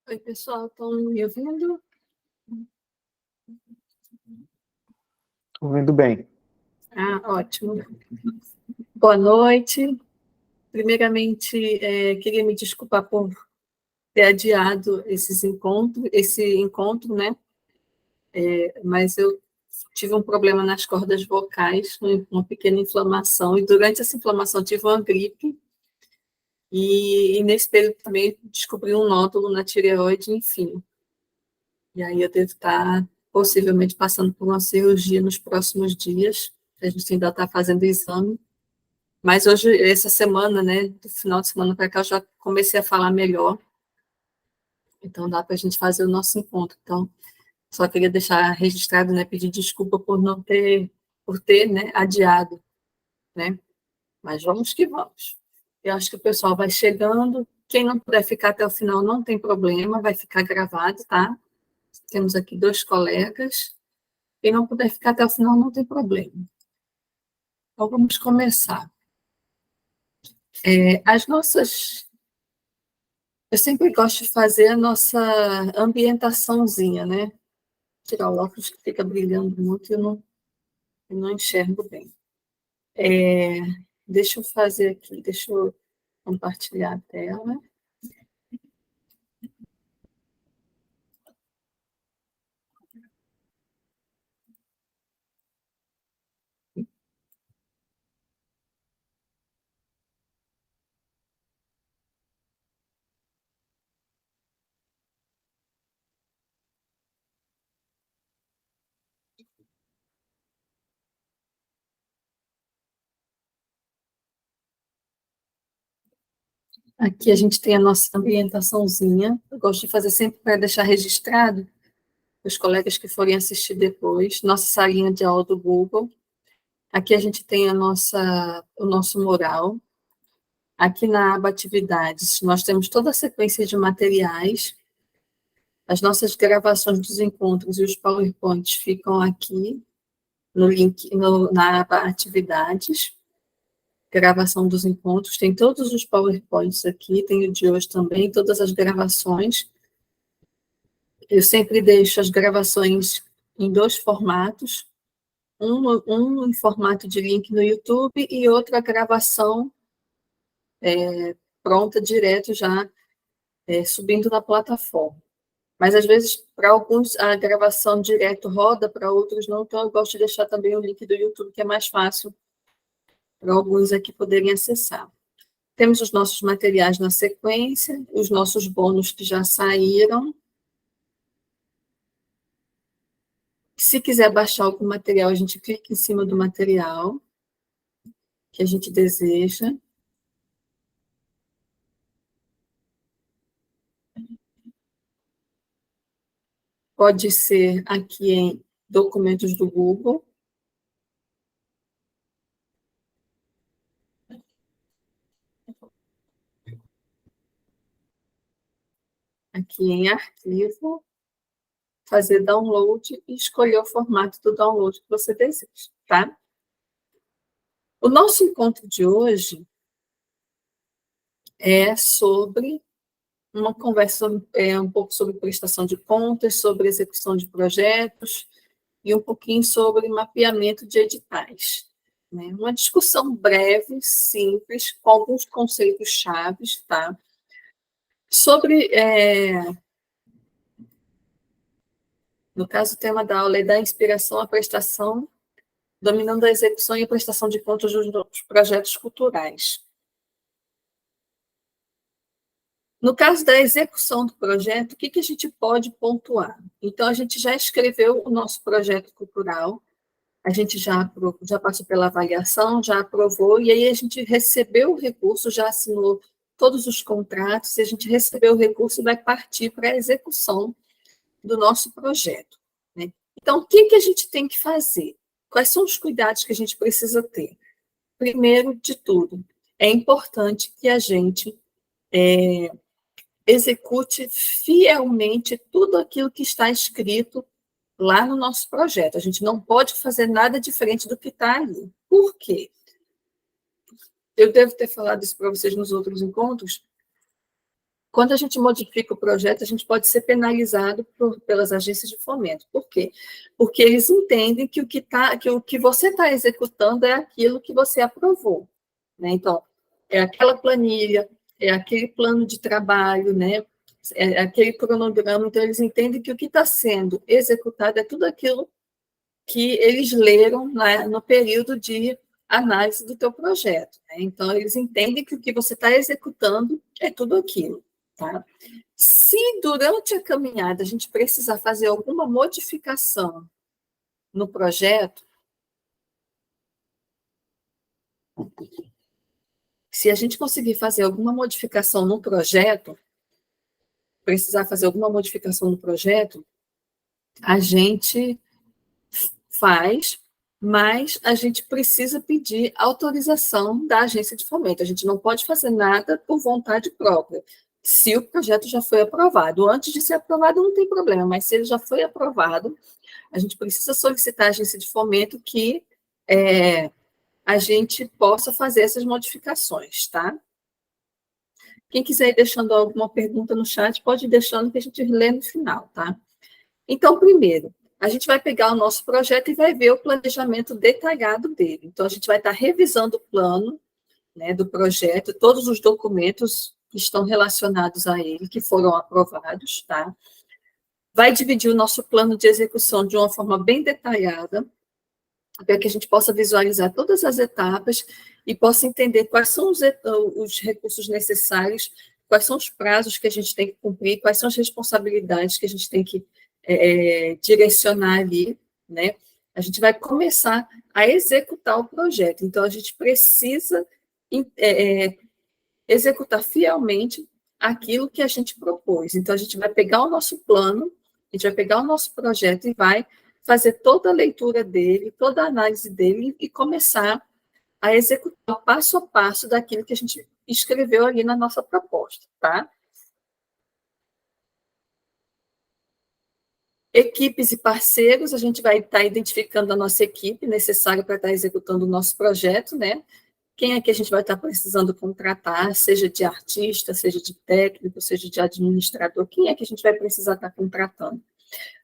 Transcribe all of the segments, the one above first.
Oi, pessoal, estão me ouvindo? Ouvindo bem. Ótimo. Boa noite. Primeiramente, queria me desculpar por ter adiado esse encontro, né? Mas eu tive um problema nas cordas vocais, uma pequena inflamação, e durante essa inflamação tive uma gripe, e nesse período também descobri um nódulo na tireoide, enfim. E aí eu devo estar possivelmente passando por uma cirurgia nos próximos dias. A gente ainda está fazendo exame. Mas hoje, essa semana, né, do final de semana para cá, eu já comecei a falar melhor. Então dá para a gente fazer o nosso encontro. Então, só queria deixar registrado, né, pedir desculpa por não ter, por ter, né, adiado, né? Mas vamos que vamos. Eu acho que o pessoal vai chegando. Quem não puder ficar até o final não tem problema, vai ficar gravado, tá? Temos aqui 2 colegas. Quem não puder ficar até o final não tem problema. Então vamos começar. As nossas Eu sempre gosto de fazer a nossa ambientaçãozinha, né? Tirar o óculos que fica brilhando muito e eu não enxergo bem. É, Deixa eu fazer aqui, deixa eu compartilhar a tela. Aqui a gente tem a nossa ambientaçãozinha. Eu gosto de fazer sempre para deixar registrado os colegas que forem assistir depois. Nossa salinha de aula do Google. Aqui a gente tem o nosso mural. Aqui na aba Atividades, nós temos toda a sequência de materiais. As nossas gravações dos encontros e os PowerPoints ficam aqui no link, na aba Atividades. Gravação dos encontros, tem todos os PowerPoints aqui, tem o de hoje também, todas as gravações. Eu sempre deixo as gravações em 2 formatos, um em formato de link no YouTube e outra gravação pronta, direto já, subindo na plataforma. Mas, às vezes, para alguns, a gravação direto roda, para outros não, então eu gosto de deixar também o link do YouTube, que é mais fácil para alguns aqui poderem acessar. Temos os nossos materiais na sequência, os nossos bônus que já saíram. Se quiser baixar algum material, a gente clica em cima do material que a gente deseja. Pode ser aqui em documentos do Google. Aqui em arquivo, fazer download e escolher o formato do download que você deseja, tá? O nosso encontro de hoje é sobre uma conversa um pouco sobre prestação de contas, sobre execução de projetos e um pouquinho sobre mapeamento de editais, né? Uma discussão breve, simples, com alguns conceitos chaves, tá? Sobre, no caso, o tema da aula é da inspiração à prestação, dominando a execução e a prestação de contas dos projetos culturais. No caso da execução do projeto, o que a gente pode pontuar? Então, a gente já escreveu o nosso projeto cultural, a gente já passou pela avaliação, já aprovou, e aí a gente recebeu o recurso, já assinou todos os contratos, e a gente recebeu o recurso e vai partir para a execução do nosso projeto, né? Então, o que a gente tem que fazer? Quais são os cuidados que a gente precisa ter? Primeiro de tudo, é importante que a gente execute fielmente tudo aquilo que está escrito lá no nosso projeto. A gente não pode fazer nada diferente do que está ali. Por quê? Eu devo ter falado isso para vocês nos outros encontros. Quando a gente modifica o projeto, a gente pode ser penalizado pelas agências de fomento. Por quê? Porque eles entendem que o que você está executando é aquilo que você aprovou, né? Então, é aquela planilha, é aquele plano de trabalho, né? É aquele cronograma. Então, eles entendem que o que está sendo executado é tudo aquilo que eles leram, né, no período de análise do teu projeto, né? Então, eles entendem que o que você está executando é tudo aquilo, tá? Se durante a caminhada a gente precisar fazer alguma modificação no projeto, se a gente conseguir fazer alguma modificação no projeto, precisar fazer alguma modificação no projeto, a gente faz, mas a gente precisa pedir autorização da agência de fomento. A gente não pode fazer nada por vontade própria. Se o projeto já foi aprovado, antes de ser aprovado não tem problema, mas se ele já foi aprovado, a gente precisa solicitar à agência de fomento que a gente possa fazer essas modificações, tá? Quem quiser ir deixando alguma pergunta no chat, pode ir deixando que a gente lê no final, tá? Então, primeiro, a gente vai pegar o nosso projeto e vai ver o planejamento detalhado dele. Então, a gente vai estar revisando o plano, né, do projeto, todos os documentos que estão relacionados a ele, que foram aprovados, tá? Vai dividir o nosso plano de execução de uma forma bem detalhada, para que a gente possa visualizar todas as etapas e possa entender quais são os recursos necessários, quais são os prazos que a gente tem que cumprir, quais são as responsabilidades que a gente tem que direcionar ali, né? A gente vai começar a executar o projeto. Então, a gente precisa executar fielmente aquilo que a gente propôs. Então, a gente vai pegar o nosso plano, a gente vai pegar o nosso projeto e vai fazer toda a leitura dele, toda a análise dele e começar a executar passo a passo daquilo que a gente escreveu ali na nossa proposta, tá? Equipes e parceiros, a gente vai estar identificando a nossa equipe necessária para estar executando o nosso projeto, né? Quem é que a gente vai estar precisando contratar, seja de artista, seja de técnico, seja de administrador, quem é que a gente vai precisar estar contratando?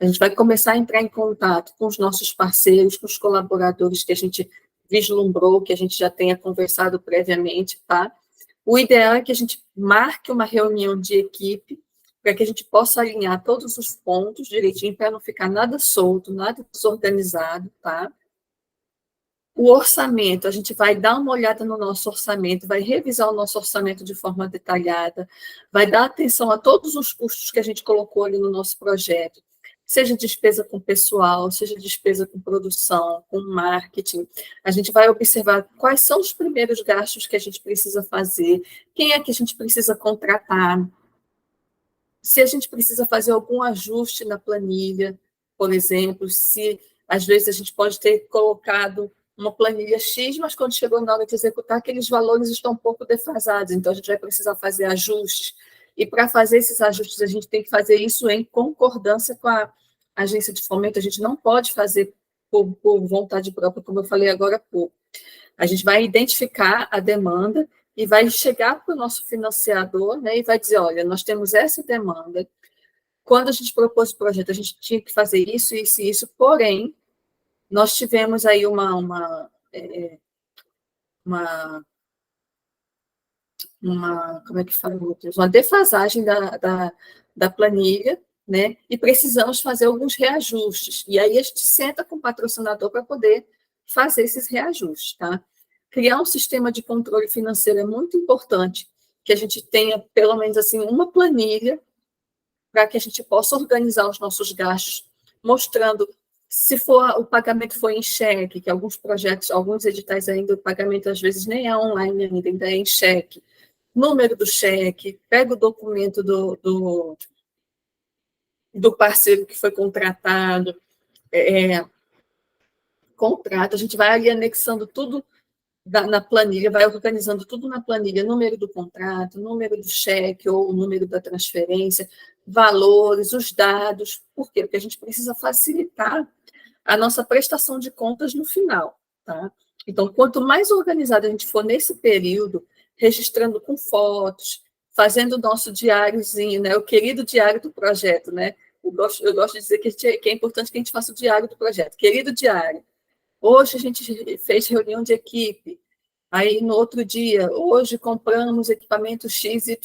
A gente vai começar a entrar em contato com os nossos parceiros, com os colaboradores que a gente vislumbrou, que a gente já tenha conversado previamente, tá? O ideal é que a gente marque uma reunião de equipe para que a gente possa alinhar todos os pontos direitinho, para não ficar nada solto, nada desorganizado, tá? O orçamento, a gente vai dar uma olhada no nosso orçamento, vai revisar o nosso orçamento de forma detalhada, vai dar atenção a todos os custos que a gente colocou ali no nosso projeto, seja despesa com pessoal, seja despesa com produção, com marketing. A gente vai observar quais são os primeiros gastos que a gente precisa fazer, quem é que a gente precisa contratar, se a gente precisa fazer algum ajuste na planilha, por exemplo, se às vezes a gente pode ter colocado uma planilha X, mas quando chegou na hora de executar, aqueles valores estão um pouco defasados, então a gente vai precisar fazer ajustes. E para fazer esses ajustes, a gente tem que fazer isso em concordância com a agência de fomento, a gente não pode fazer por vontade própria, como eu falei agora há pouco. A gente vai identificar a demanda e vai chegar para o nosso financiador, né, e vai dizer, olha, nós temos essa demanda, quando a gente propôs o projeto, a gente tinha que fazer isso, isso e isso, porém, nós tivemos aí como é que fala, uma defasagem da planilha, né, e precisamos fazer alguns reajustes, e aí a gente senta com o patrocinador para poder fazer esses reajustes, tá? Criar um sistema de controle financeiro é muito importante, que a gente tenha, pelo menos assim, uma planilha para que a gente possa organizar os nossos gastos, mostrando se for o pagamento foi em cheque, que alguns projetos, alguns editais ainda, o pagamento às vezes nem é online ainda é em cheque. Número do cheque, pega o documento do parceiro que foi contratado, contrato, a gente vai ali anexando tudo na planilha, vai organizando tudo na planilha, número do contrato, número do cheque ou o número da transferência, valores, os dados. Por quê? Porque a gente precisa facilitar a nossa prestação de contas no final, tá? Então, quanto mais organizado a gente for nesse período, registrando com fotos, fazendo o nosso diáriozinho, né? O querido diário do projeto, né? Eu gosto de dizer que é importante que a gente faça o diário do projeto. Querido diário, hoje a gente fez reunião de equipe, aí no outro dia, hoje compramos equipamento XYZ.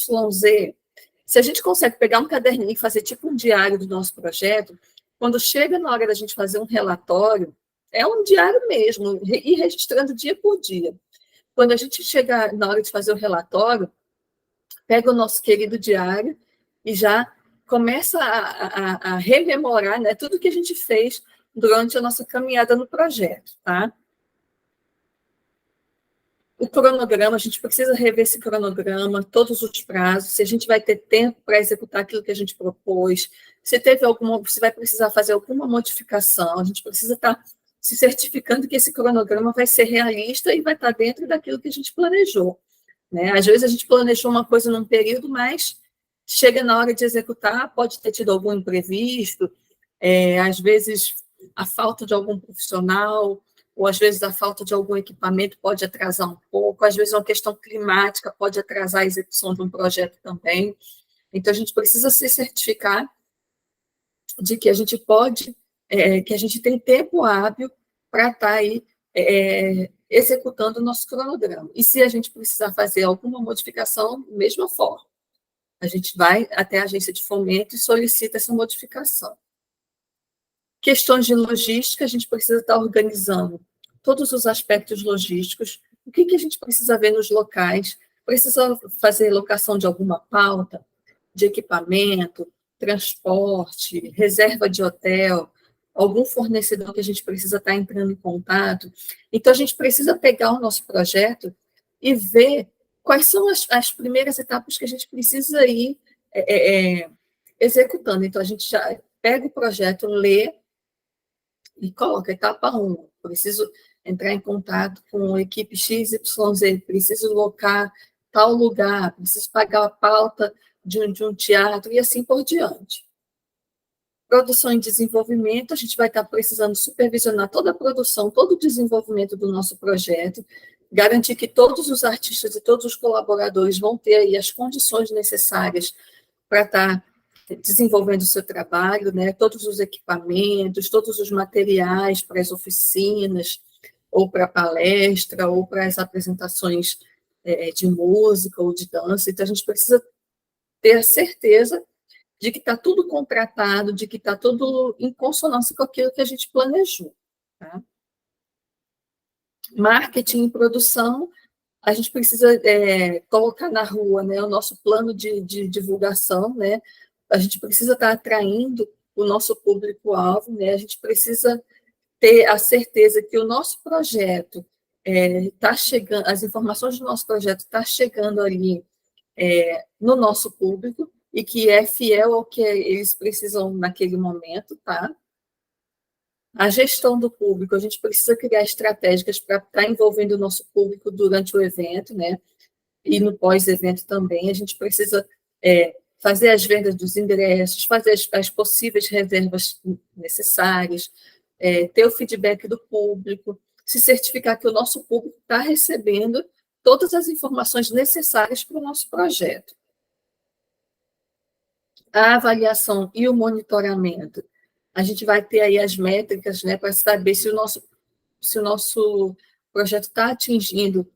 Se a gente consegue pegar um caderninho e fazer tipo um diário do nosso projeto, quando chega na hora da gente fazer um relatório, é um diário mesmo, ir registrando dia por dia. Quando a gente chega na hora de fazer o relatório, pega o nosso querido diário e já começa a rememorar, né, tudo que a gente fez durante a nossa caminhada no projeto, tá? O cronograma, a gente precisa rever esse cronograma, todos os prazos, se a gente vai ter tempo para executar aquilo que a gente propôs, se vai precisar fazer alguma modificação, a gente precisa estar se certificando que esse cronograma vai ser realista e vai estar dentro daquilo que a gente planejou, né? Às vezes a gente planejou uma coisa num período, mas chega na hora de executar, pode ter tido algum imprevisto, às vezes a falta de algum profissional, ou às vezes a falta de algum equipamento pode atrasar um pouco, às vezes uma questão climática pode atrasar a execução de um projeto também. Então, a gente precisa se certificar de que a gente pode, que a gente tem tempo hábil para estar aí executando o nosso cronograma. E se a gente precisar fazer alguma modificação, mesma forma. A gente vai até a agência de fomento e solicita essa modificação. Questões de logística, a gente precisa estar organizando todos os aspectos logísticos, o que a gente precisa ver nos locais, precisa fazer locação de alguma pauta, de equipamento, transporte, reserva de hotel, algum fornecedor que a gente precisa estar entrando em contato. Então, a gente precisa pegar o nosso projeto e ver quais são as primeiras etapas que a gente precisa ir executando. Então, a gente já pega o projeto, lê, e coloca etapa 1, preciso entrar em contato com a equipe XYZ, preciso locar tal lugar, preciso pagar a pauta de um teatro, e assim por diante. Produção e desenvolvimento, a gente vai estar precisando supervisionar toda a produção, todo o desenvolvimento do nosso projeto, garantir que todos os artistas e todos os colaboradores vão ter aí as condições necessárias para estar desenvolvendo o seu trabalho, né? Todos os equipamentos, todos os materiais para as oficinas, ou para a palestra, ou para as apresentações de música ou de dança. Então, a gente precisa ter a certeza de que está tudo contratado, de que está tudo em consonância com aquilo que a gente planejou. Tá? Marketing e produção, a gente precisa colocar na rua, né, o nosso plano de divulgação, né? A gente precisa estar atraindo o nosso público-alvo, né? A gente precisa ter a certeza que o nosso projeto está chegando, as informações do nosso projeto estão chegando ali no nosso público e que é fiel ao que eles precisam naquele momento, tá? A gestão do público, a gente precisa criar estratégias para estar envolvendo o nosso público durante o evento, né? E no pós-evento também. A gente precisa fazer as vendas dos ingressos, fazer as possíveis reservas necessárias, ter o feedback do público, se certificar que o nosso público está recebendo todas as informações necessárias para o nosso projeto. A avaliação e o monitoramento. A gente vai ter aí as métricas, né, para saber se o nosso projeto está atingindo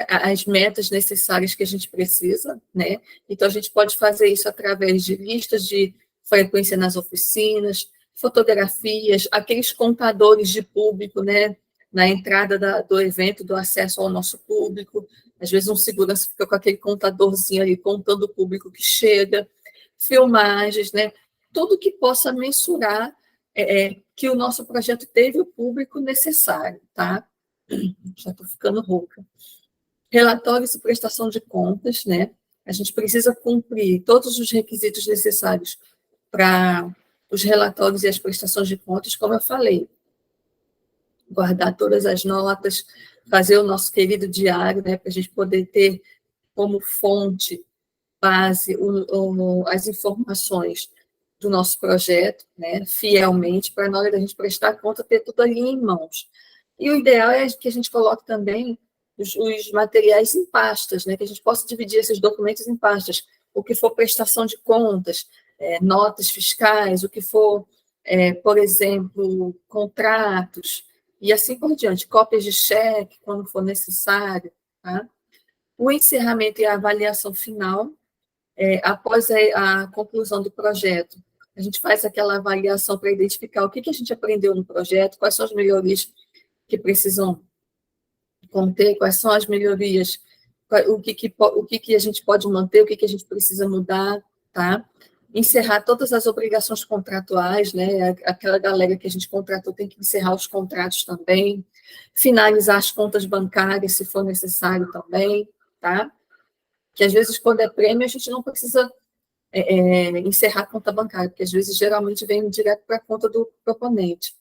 as metas necessárias que a gente precisa, né? Então, a gente pode fazer isso através de listas de frequência nas oficinas, fotografias, aqueles contadores de público, né? Na entrada do evento, do acesso ao nosso público. Às vezes, um segurança fica com aquele contadorzinho ali, contando o público que chega. Filmagens, né? Tudo que possa mensurar que o nosso projeto teve o público necessário, tá? Já estou ficando rouca. Relatórios e prestação de contas, né? A gente precisa cumprir todos os requisitos necessários para os relatórios e as prestações de contas, como eu falei. Guardar todas as notas, fazer o nosso querido diário, né? Para a gente poder ter como fonte, base, as informações do nosso projeto, né? Fielmente, para na hora da gente prestar conta, ter tudo ali em mãos. E o ideal é que a gente coloque também os materiais em pastas, né? Que a gente possa dividir esses documentos em pastas. o que for prestação de contas, notas fiscais, o que for, por exemplo, contratos, e assim por diante, cópias de cheque, quando for necessário, tá? O encerramento e a avaliação final, após a conclusão do projeto, a gente faz aquela avaliação para identificar o que a gente aprendeu no projeto, quais são as melhorias que precisam conter, quais são as melhorias, o que a gente pode manter, o que a gente precisa mudar, tá? Encerrar todas as obrigações contratuais, né? Aquela galera que a gente contratou tem que encerrar os contratos também, finalizar as contas bancárias, se for necessário também, tá? Que às vezes, quando é prêmio, a gente não precisa encerrar a conta bancária, porque às vezes, geralmente, vem direto para a conta do proponente.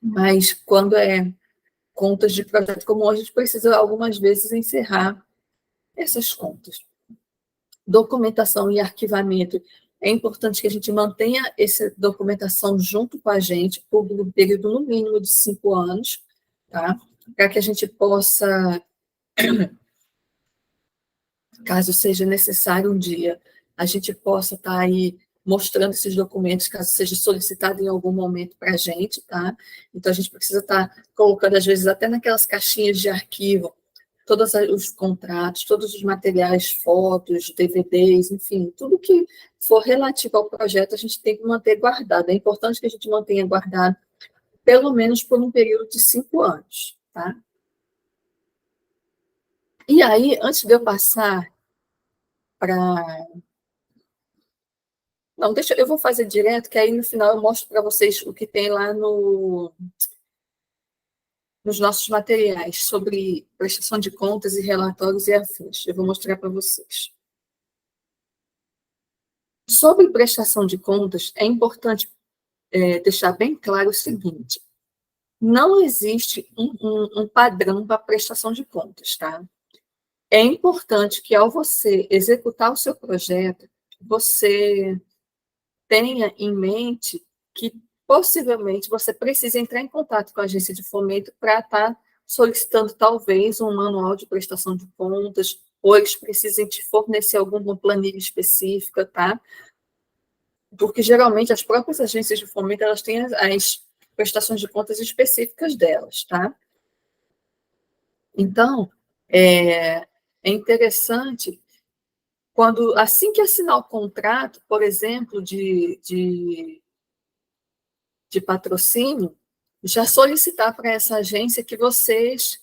Mas, quando é contas de projeto comum, a gente precisa, algumas vezes, encerrar essas contas. Documentação e arquivamento. É importante que a gente mantenha essa documentação junto com a gente por um período, no mínimo, de 5 anos, tá? Para que a gente possa, caso seja necessário um dia, a gente possa estar aí mostrando esses documentos, caso seja solicitado em algum momento para a gente, tá? Então, a gente precisa estar colocando, às vezes, até naquelas caixinhas de arquivo, todos os contratos, todos os materiais, fotos, DVDs, enfim, tudo que for relativo ao projeto, a gente tem que manter guardado. É importante que a gente mantenha guardado, pelo menos por um período de 5 anos, tá? E aí, antes de eu passar para... Não, eu vou fazer direto, que aí no final eu mostro para vocês o que tem lá nos nossos materiais sobre prestação de contas e relatórios e afins. Eu vou mostrar para vocês. Sobre prestação de contas, é importante deixar bem claro o seguinte: não existe um padrão para prestação de contas, tá? É importante que, ao você executar o seu projeto, você tenha em mente que, possivelmente, você precisa entrar em contato com a agência de fomento para estar solicitando, talvez, um manual de prestação de contas, ou eles precisem te fornecer alguma planilha específica, tá? Porque, geralmente, as próprias agências de fomento, elas têm as prestações de contas específicas delas, tá? Então, é interessante, assim que assinar o contrato, por exemplo, de patrocínio, já solicitar para essa agência que vocês,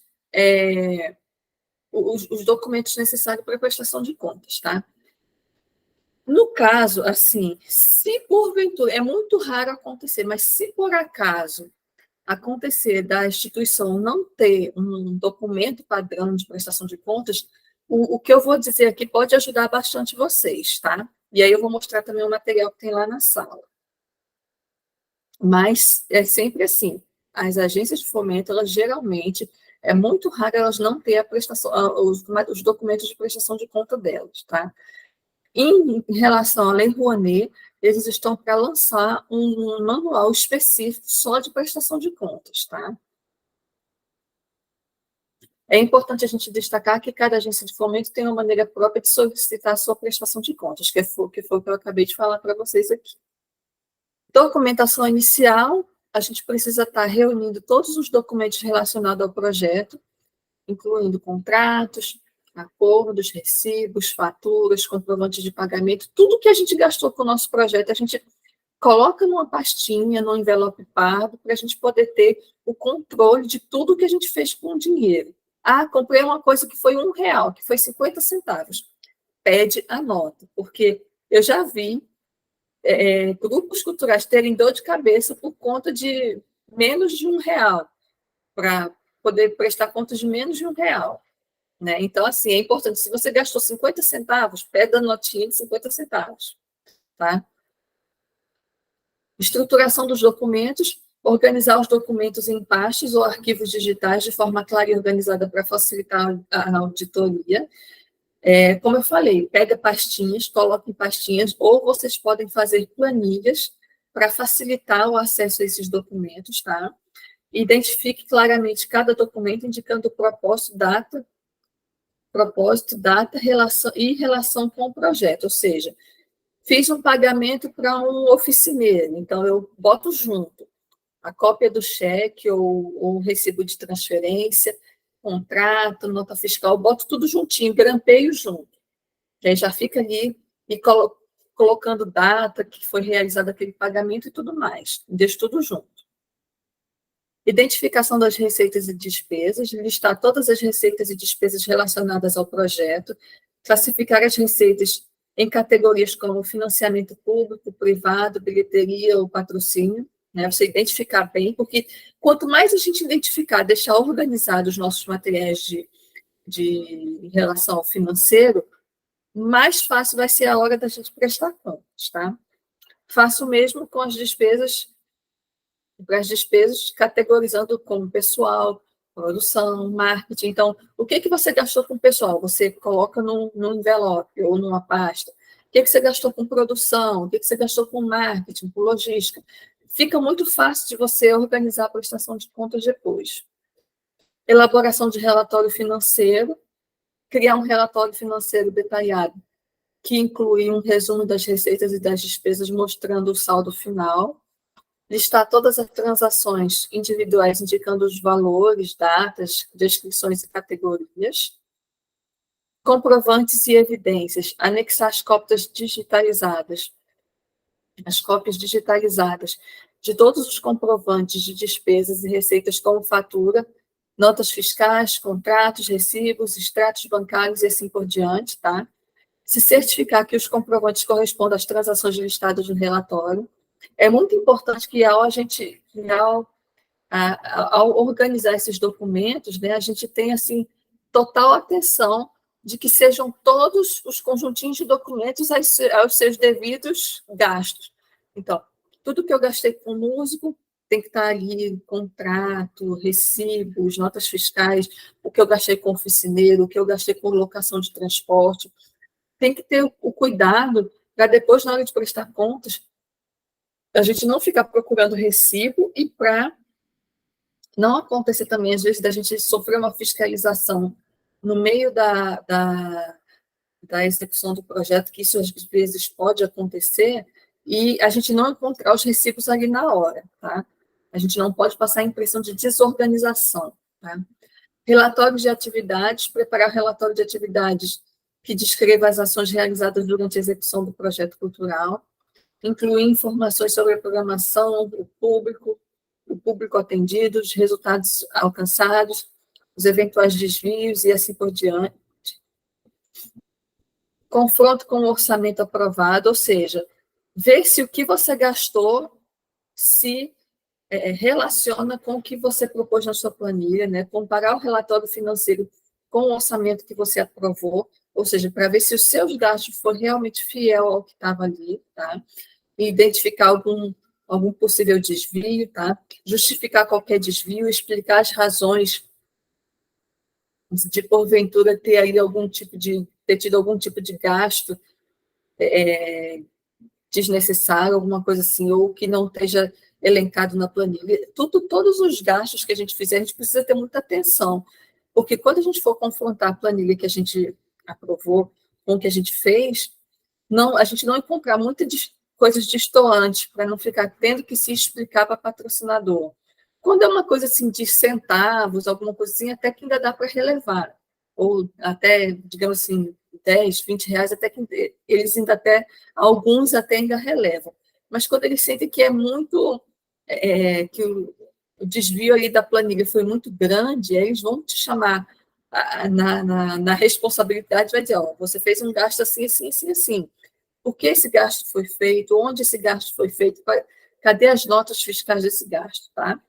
os documentos necessários para a prestação de contas, tá? No caso, assim, se porventura, é muito raro acontecer, mas se por acaso acontecer da instituição não ter um documento padrão de prestação de contas, o que eu vou dizer aqui pode ajudar bastante vocês, tá? E aí eu vou mostrar também o material que tem lá na sala. Mas é sempre assim, as agências de fomento, elas geralmente, é muito raro elas não ter a prestação, os documentos de prestação de conta delas, tá? Em relação à Lei Rouanet, eles estão para lançar um manual específico só de prestação de contas, tá? É importante a gente destacar que cada agência de fomento tem uma maneira própria de solicitar a sua prestação de contas, que foi o que eu acabei de falar para vocês aqui. Documentação inicial, a gente precisa estar reunindo todos os documentos relacionados ao projeto, incluindo contratos, acordos, recibos, faturas, comprovantes de pagamento, tudo que a gente gastou com o nosso projeto, a gente coloca numa pastinha, num envelope pardo, para a gente poder ter o controle de tudo que a gente fez com o dinheiro. Ah, comprei uma coisa que foi R$1, que foi 50 centavos. Pede a nota, porque eu já vi grupos culturais terem dor de cabeça por conta de menos de R$1, para poder prestar contas de menos de R$1. Né? Então, assim, é importante, se você gastou 50 centavos, pede a notinha de 50 centavos. Tá? Estruturação dos documentos, organizar os documentos em pastas ou arquivos digitais de forma clara e organizada para facilitar a auditoria. Como eu falei, pega pastinhas, coloca em pastinhas, ou vocês podem fazer planilhas para facilitar o acesso a esses documentos, tá? Identifique claramente cada documento, indicando o propósito, data propósito, data, relação e relação com o projeto, ou seja, fiz um pagamento para um oficineiro, então eu boto junto a cópia do cheque ou recibo de transferência, contrato, nota fiscal, boto tudo juntinho, grampeio junto. Que aí já fica ali e colocando data que foi realizado aquele pagamento e tudo mais. Deixo tudo junto. Identificação das receitas e despesas, listar todas as receitas e despesas relacionadas ao projeto, classificar as receitas em categorias como financiamento público, privado, bilheteria ou patrocínio, né? Você identificar bem, porque quanto mais a gente identificar, deixar organizados os nossos materiais de relação ao financeiro, mais fácil vai ser a hora da gente prestar contas, tá? Faço o mesmo com as despesas, para as despesas categorizando como pessoal, produção, marketing. Então, o que você gastou com pessoal? Você coloca num envelope ou numa pasta. O que você gastou com produção? O que você gastou com marketing, com logística? Fica muito fácil de você organizar a prestação de contas depois. Elaboração de relatório financeiro, criar um relatório financeiro detalhado, que inclui um resumo das receitas e das despesas, mostrando o saldo final, listar todas as transações individuais, indicando os valores, datas, descrições e categorias, comprovantes e evidências, anexar as cópias digitalizadas de todos os comprovantes de despesas e receitas como fatura, notas fiscais, contratos, recibos, extratos bancários e assim por diante, tá? Se certificar que os comprovantes correspondem às transações listadas no relatório. É muito importante que ao organizar esses documentos, né, a gente tenha assim, total atenção de que sejam todos os conjuntinhos de documentos aos seus devidos gastos. Então, tudo que eu gastei com músico tem que estar ali, contrato, recibos, notas fiscais, o que eu gastei com oficineiro, o que eu gastei com locação de transporte. Tem que ter o cuidado para depois, na hora de prestar contas, a gente não ficar procurando recibo e para não acontecer também, às vezes, da gente sofrer uma fiscalização no meio da execução do projeto, que isso às vezes pode acontecer, e a gente não encontrar os recibos ali na hora, tá? A gente não pode passar a impressão de desorganização, tá? Relatórios de atividades, preparar relatório de atividades que descreva as ações realizadas durante a execução do projeto cultural, incluir informações sobre a programação, o público atendido, os resultados alcançados, os eventuais desvios e assim por diante. Confronto com o orçamento aprovado, ou seja, ver se o que você gastou se relaciona com o que você propôs na sua planilha, né? Comparar o relatório financeiro com o orçamento que você aprovou, ou seja, para ver se os seus gastos foram realmente fiel ao que estava ali, tá? E identificar algum possível desvio, tá? Justificar qualquer desvio, explicar as razões de porventura ter aí ter tido algum tipo de gasto desnecessário, alguma coisa assim, ou que não esteja elencado na planilha. Todos os gastos que a gente fizer, a gente precisa ter muita atenção, porque quando a gente for confrontar a planilha que a gente aprovou com o que a gente fez, a gente não encontrar muitas coisas destoantes, para não ficar tendo que se explicar para patrocinador. Quando é uma coisa assim de centavos, alguma coisa assim, até que ainda dá para relevar. Ou até, digamos assim, 10, 20 reais, até que eles alguns até ainda relevam. Mas quando eles sentem que é muito, que o desvio ali da planilha foi muito grande, aí eles vão te chamar na responsabilidade, vai dizer, ó, você fez um gasto assim, assim, assim, assim. Por que esse gasto foi feito? Onde esse gasto foi feito? Cadê as notas fiscais desse gasto, tá?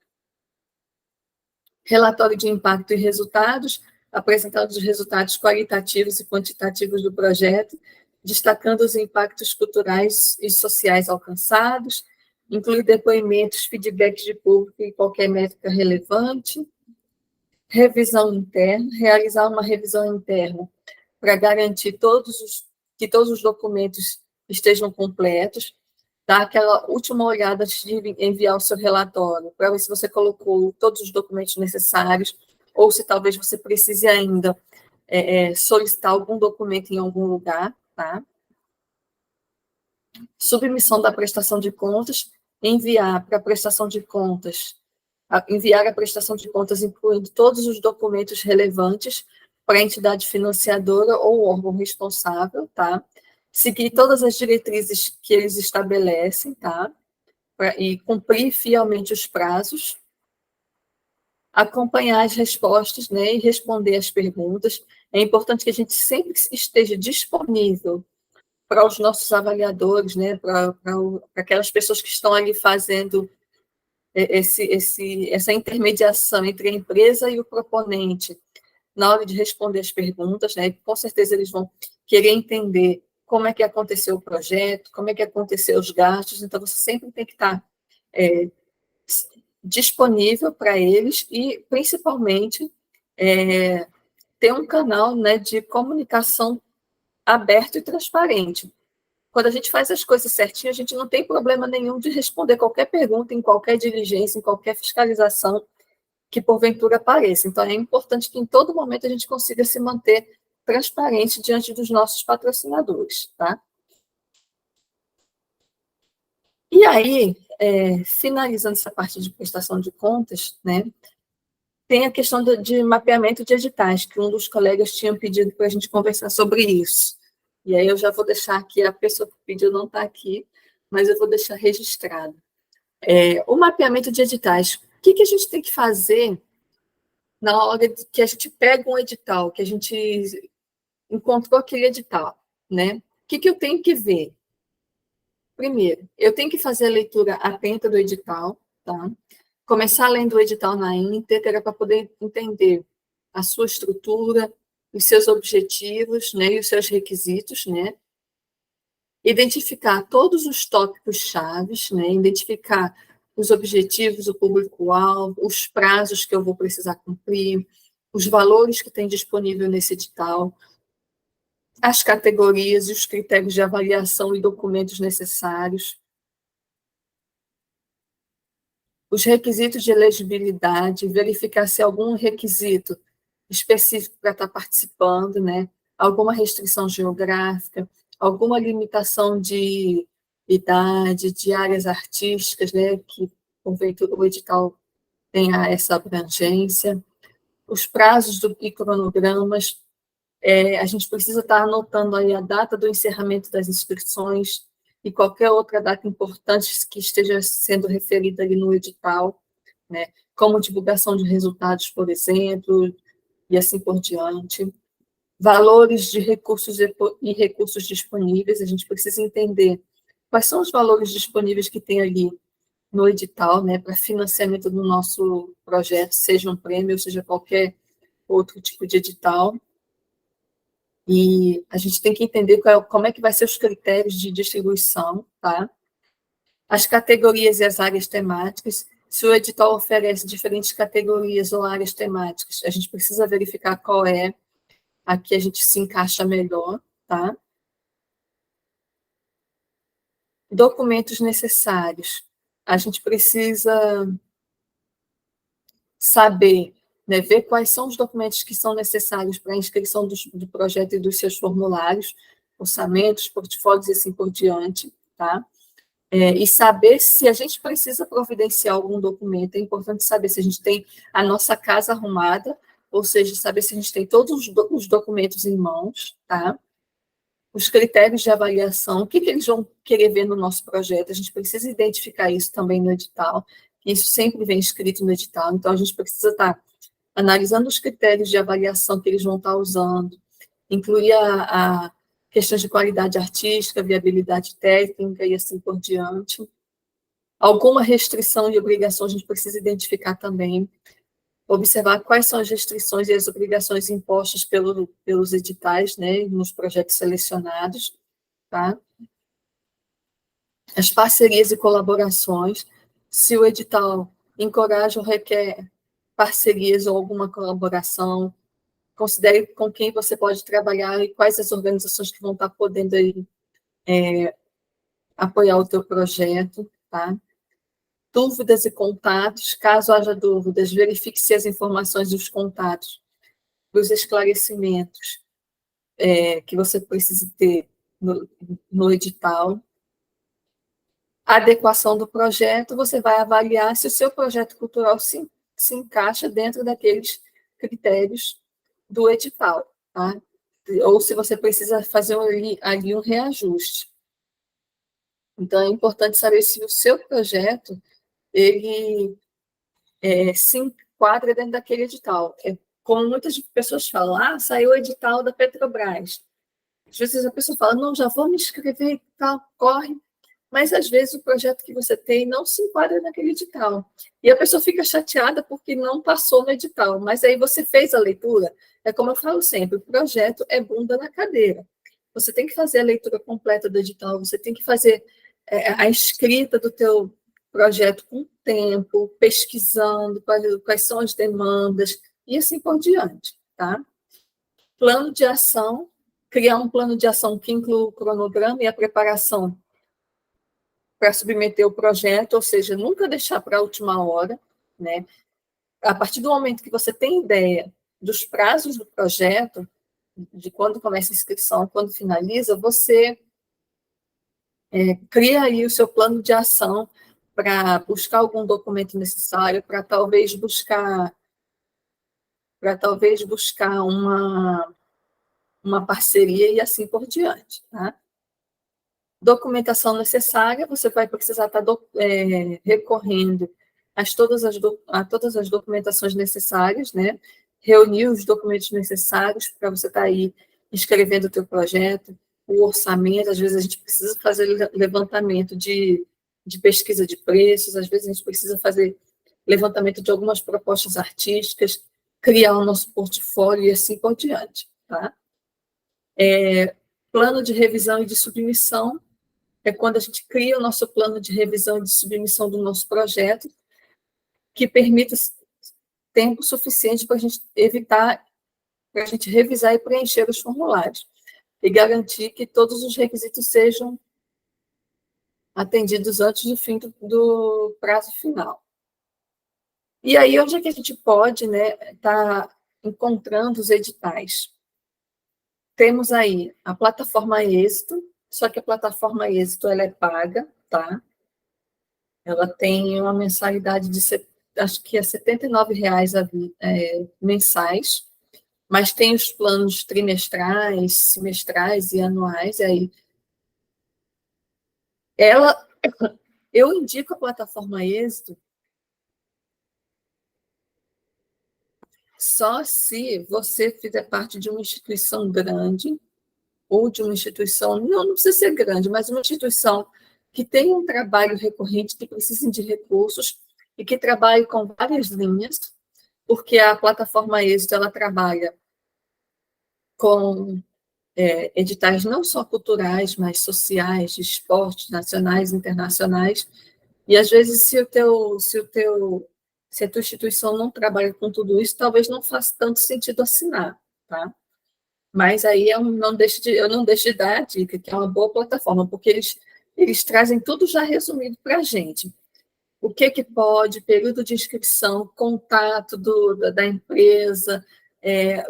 Relatório de impacto e resultados, apresentando os resultados qualitativos e quantitativos do projeto, destacando os impactos culturais e sociais alcançados, inclui depoimentos, feedbacks de público e qualquer métrica relevante, revisão interna, realizar uma revisão interna para garantir que todos os documentos estejam completos, dar aquela última olhada antes de enviar o seu relatório, para ver se você colocou todos os documentos necessários, ou se talvez você precise ainda solicitar algum documento em algum lugar, tá? Submissão da prestação de contas, enviar a prestação de contas, incluindo todos os documentos relevantes para a entidade financiadora ou órgão responsável, tá? Seguir todas as diretrizes que eles estabelecem, tá? E cumprir fielmente os prazos, acompanhar as respostas, né, e responder as perguntas. É importante que a gente sempre esteja disponível para os nossos avaliadores, né, para aquelas pessoas que estão ali fazendo essa intermediação entre a empresa e o proponente, na hora de responder as perguntas, né, com certeza eles vão querer entender como é que aconteceu o projeto, como é que aconteceu os gastos, então você sempre tem que estar disponível para eles e, principalmente, ter um canal, né, de comunicação aberto e transparente. Quando a gente faz as coisas certinho, a gente não tem problema nenhum de responder qualquer pergunta, em qualquer diligência, em qualquer fiscalização que porventura apareça. Então, é importante que em todo momento a gente consiga se manter transparente diante dos nossos patrocinadores, tá? E aí, finalizando essa parte de prestação de contas, né, tem a questão de mapeamento de editais, que um dos colegas tinha pedido para a gente conversar sobre isso. E aí eu já vou deixar aqui, a pessoa que pediu não está aqui, mas eu vou deixar registrado. O mapeamento de editais. O que a gente tem que fazer na hora que a gente pega um edital, que a gente encontrou aquele edital, né? O que eu tenho que ver? Primeiro, eu tenho que fazer a leitura atenta do edital, tá? Começar lendo o edital na íntegra para poder entender a sua estrutura, os seus objetivos, né, e os seus requisitos, né? Identificar todos os tópicos chaves, né? Identificar os objetivos, o público-alvo, os prazos que eu vou precisar cumprir, os valores que tem disponível nesse edital, as categorias e os critérios de avaliação e documentos necessários, os requisitos de elegibilidade, verificar se algum requisito específico para estar participando, né? Alguma restrição geográfica, alguma limitação de idade, de áreas artísticas, né? Que porventura o edital tenha essa abrangência, os prazos e cronogramas. A gente precisa estar anotando aí a data do encerramento das inscrições e qualquer outra data importante que esteja sendo referida ali no edital, né? Como divulgação de resultados, por exemplo, e assim por diante. Valores de recursos e recursos disponíveis, a gente precisa entender quais são os valores disponíveis que tem ali no edital, né, para financiamento do nosso projeto, seja um prêmio, ou seja qualquer outro tipo de edital. E a gente tem que entender como é que vai ser os critérios de distribuição, tá? As categorias e as áreas temáticas. Se o edital oferece diferentes categorias ou áreas temáticas, a gente precisa verificar qual é a que a gente se encaixa melhor, tá? Documentos necessários. A gente precisa saber, né, ver quais são os documentos que são necessários para a inscrição do projeto e dos seus formulários, orçamentos, portfólios e assim por diante, tá? E saber se a gente precisa providenciar algum documento. É importante saber se a gente tem a nossa casa arrumada, ou seja, saber se a gente tem todos os documentos em mãos, tá? Os critérios de avaliação, o que eles vão querer ver no nosso projeto, a gente precisa identificar isso também no edital, isso sempre vem escrito no edital, então a gente precisa estar analisando os critérios de avaliação que eles vão estar usando, incluir a questões de qualidade artística, viabilidade técnica e assim por diante. Alguma restrição e obrigação a gente precisa identificar também, observar quais são as restrições e as obrigações impostas pelos editais, né, nos projetos selecionados, tá? As parcerias e colaborações, se o edital encoraja ou requer parcerias ou alguma colaboração, considere com quem você pode trabalhar e quais as organizações que vão estar podendo aí, apoiar o teu projeto, tá? Dúvidas e contatos, caso haja dúvidas, verifique se as informações e os contatos os esclarecimentos que você precisa ter no edital. A adequação do projeto, você vai avaliar se o seu projeto cultural se encaixa dentro daqueles critérios do edital, tá? Ou se você precisa fazer ali um reajuste. Então, é importante saber se o seu projeto ele se enquadra dentro daquele edital. Como muitas pessoas falam, saiu o edital da Petrobras. Às vezes a pessoa fala, não, já vou me inscrever e tal, corre. Mas, às vezes, o projeto que você tem não se enquadra naquele edital. E a pessoa fica chateada porque não passou no edital. Mas aí você fez a leitura. É como eu falo sempre, o projeto é bunda na cadeira. Você tem que fazer a leitura completa do edital, você tem que fazer a escrita do teu projeto com tempo, pesquisando quais são as demandas, e assim por diante, tá? Plano de ação, criar um plano de ação que inclua o cronograma e a preparação para submeter o projeto, ou seja, nunca deixar para a última hora, né? A partir do momento que você tem ideia dos prazos do projeto, de quando começa a inscrição, quando finaliza, você cria aí o seu plano de ação para buscar algum documento necessário, para talvez buscar uma parceria e assim por diante, tá? Documentação necessária, você vai precisar estar recorrendo a todas as documentações necessárias, né? Reunir os documentos necessários para você estar aí escrevendo o teu projeto, o orçamento, às vezes a gente precisa fazer levantamento de pesquisa de preços, às vezes a gente precisa fazer levantamento de algumas propostas artísticas, criar o nosso portfólio e assim por diante, tá? Plano de revisão e de submissão, é quando a gente cria o nosso plano de revisão e de submissão do nosso projeto, que permita tempo suficiente para a gente evitar, para a gente revisar e preencher os formulários, e garantir que todos os requisitos sejam atendidos antes do fim do prazo final. E aí, onde é que a gente pode, né, tá encontrando os editais? Temos aí a plataforma Êxito, só que a plataforma Êxito ela é paga, tá? Ela tem uma mensalidade de, acho que é R$ 79,00 mensais, mas tem os planos trimestrais, semestrais e anuais. E aí, eu indico a plataforma Êxito só se você fizer parte de uma instituição grande ou de uma instituição, não precisa ser grande, mas uma instituição que tem um trabalho recorrente, que precisa de recursos e que trabalhe com várias linhas, porque a plataforma Êxito ela trabalha com editais não só culturais, mas sociais, de esportes, nacionais, internacionais, e às vezes se a tua instituição não trabalha com tudo isso, talvez não faça tanto sentido assinar, tá? Mas aí eu não deixo de dar a dica, que é uma boa plataforma, porque eles trazem tudo já resumido para a gente. O que pode, período de inscrição, contato da empresa,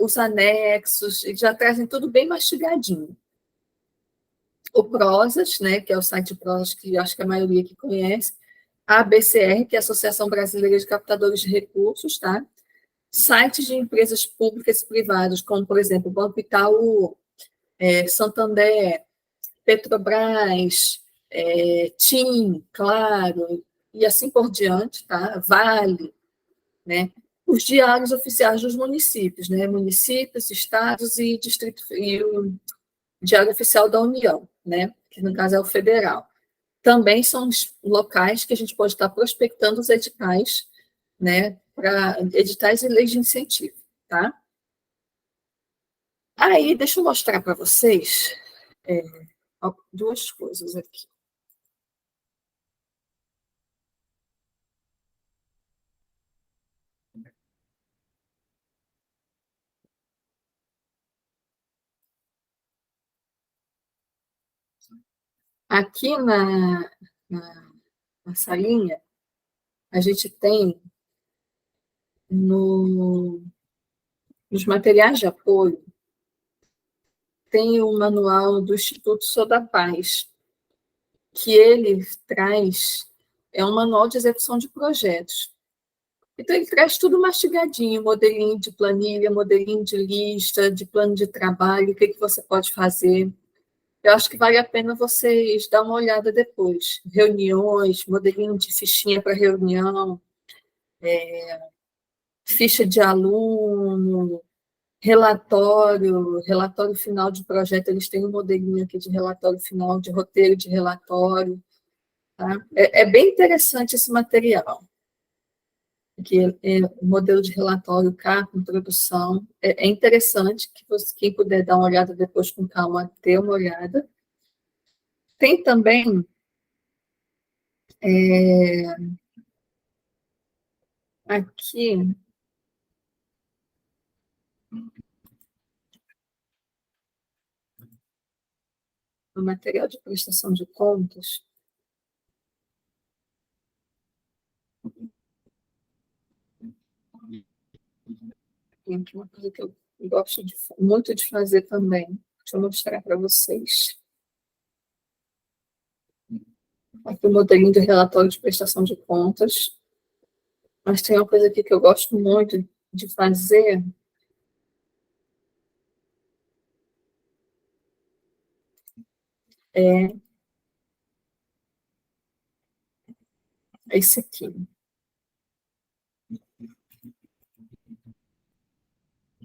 os anexos, eles já trazem tudo bem mastigadinho. O Prosas, né, que é o site Prosas, que acho que a maioria que conhece, a ABCR, que é a Associação Brasileira de Captadores de Recursos, tá? Sites de empresas públicas e privadas, como, por exemplo, Banco Itaú, Santander, Petrobras, TIM, Claro, e assim por diante, tá? Vale, né? Os diários oficiais dos municípios, né? Municípios, estados e distrito, e o Diário Oficial da União, né? Que no caso é o federal. Também são os locais que a gente pode estar prospectando os editais, né? Para editais e leis de incentivo, tá? Aí, deixa eu mostrar para vocês duas coisas aqui. Aqui na, na salinha, a gente tem no Os materiais de apoio tem o manual do Instituto Sou da Paz, que ele traz, é um manual de execução de projetos. Então, ele traz tudo mastigadinho, modelinho de planilha, modelinho de lista, de plano de trabalho, o que você pode fazer. Eu acho que vale a pena vocês dar uma olhada depois. Reuniões, modelinho de fichinha para reunião, ficha de aluno, relatório final de projeto. Eles têm um modelinho aqui de relatório final, de roteiro de relatório. Tá? É bem interessante esse material, que é o modelo de relatório, capa, introdução. É interessante que quem puder dar uma olhada depois com calma, dê uma olhada. Tem também aqui no material de prestação de contas, tem aqui uma coisa que eu gosto muito de fazer também. Deixa eu mostrar para vocês. Aqui o modelinho do relatório de prestação de contas. Mas tem uma coisa aqui que eu gosto muito de fazer. É esse aqui.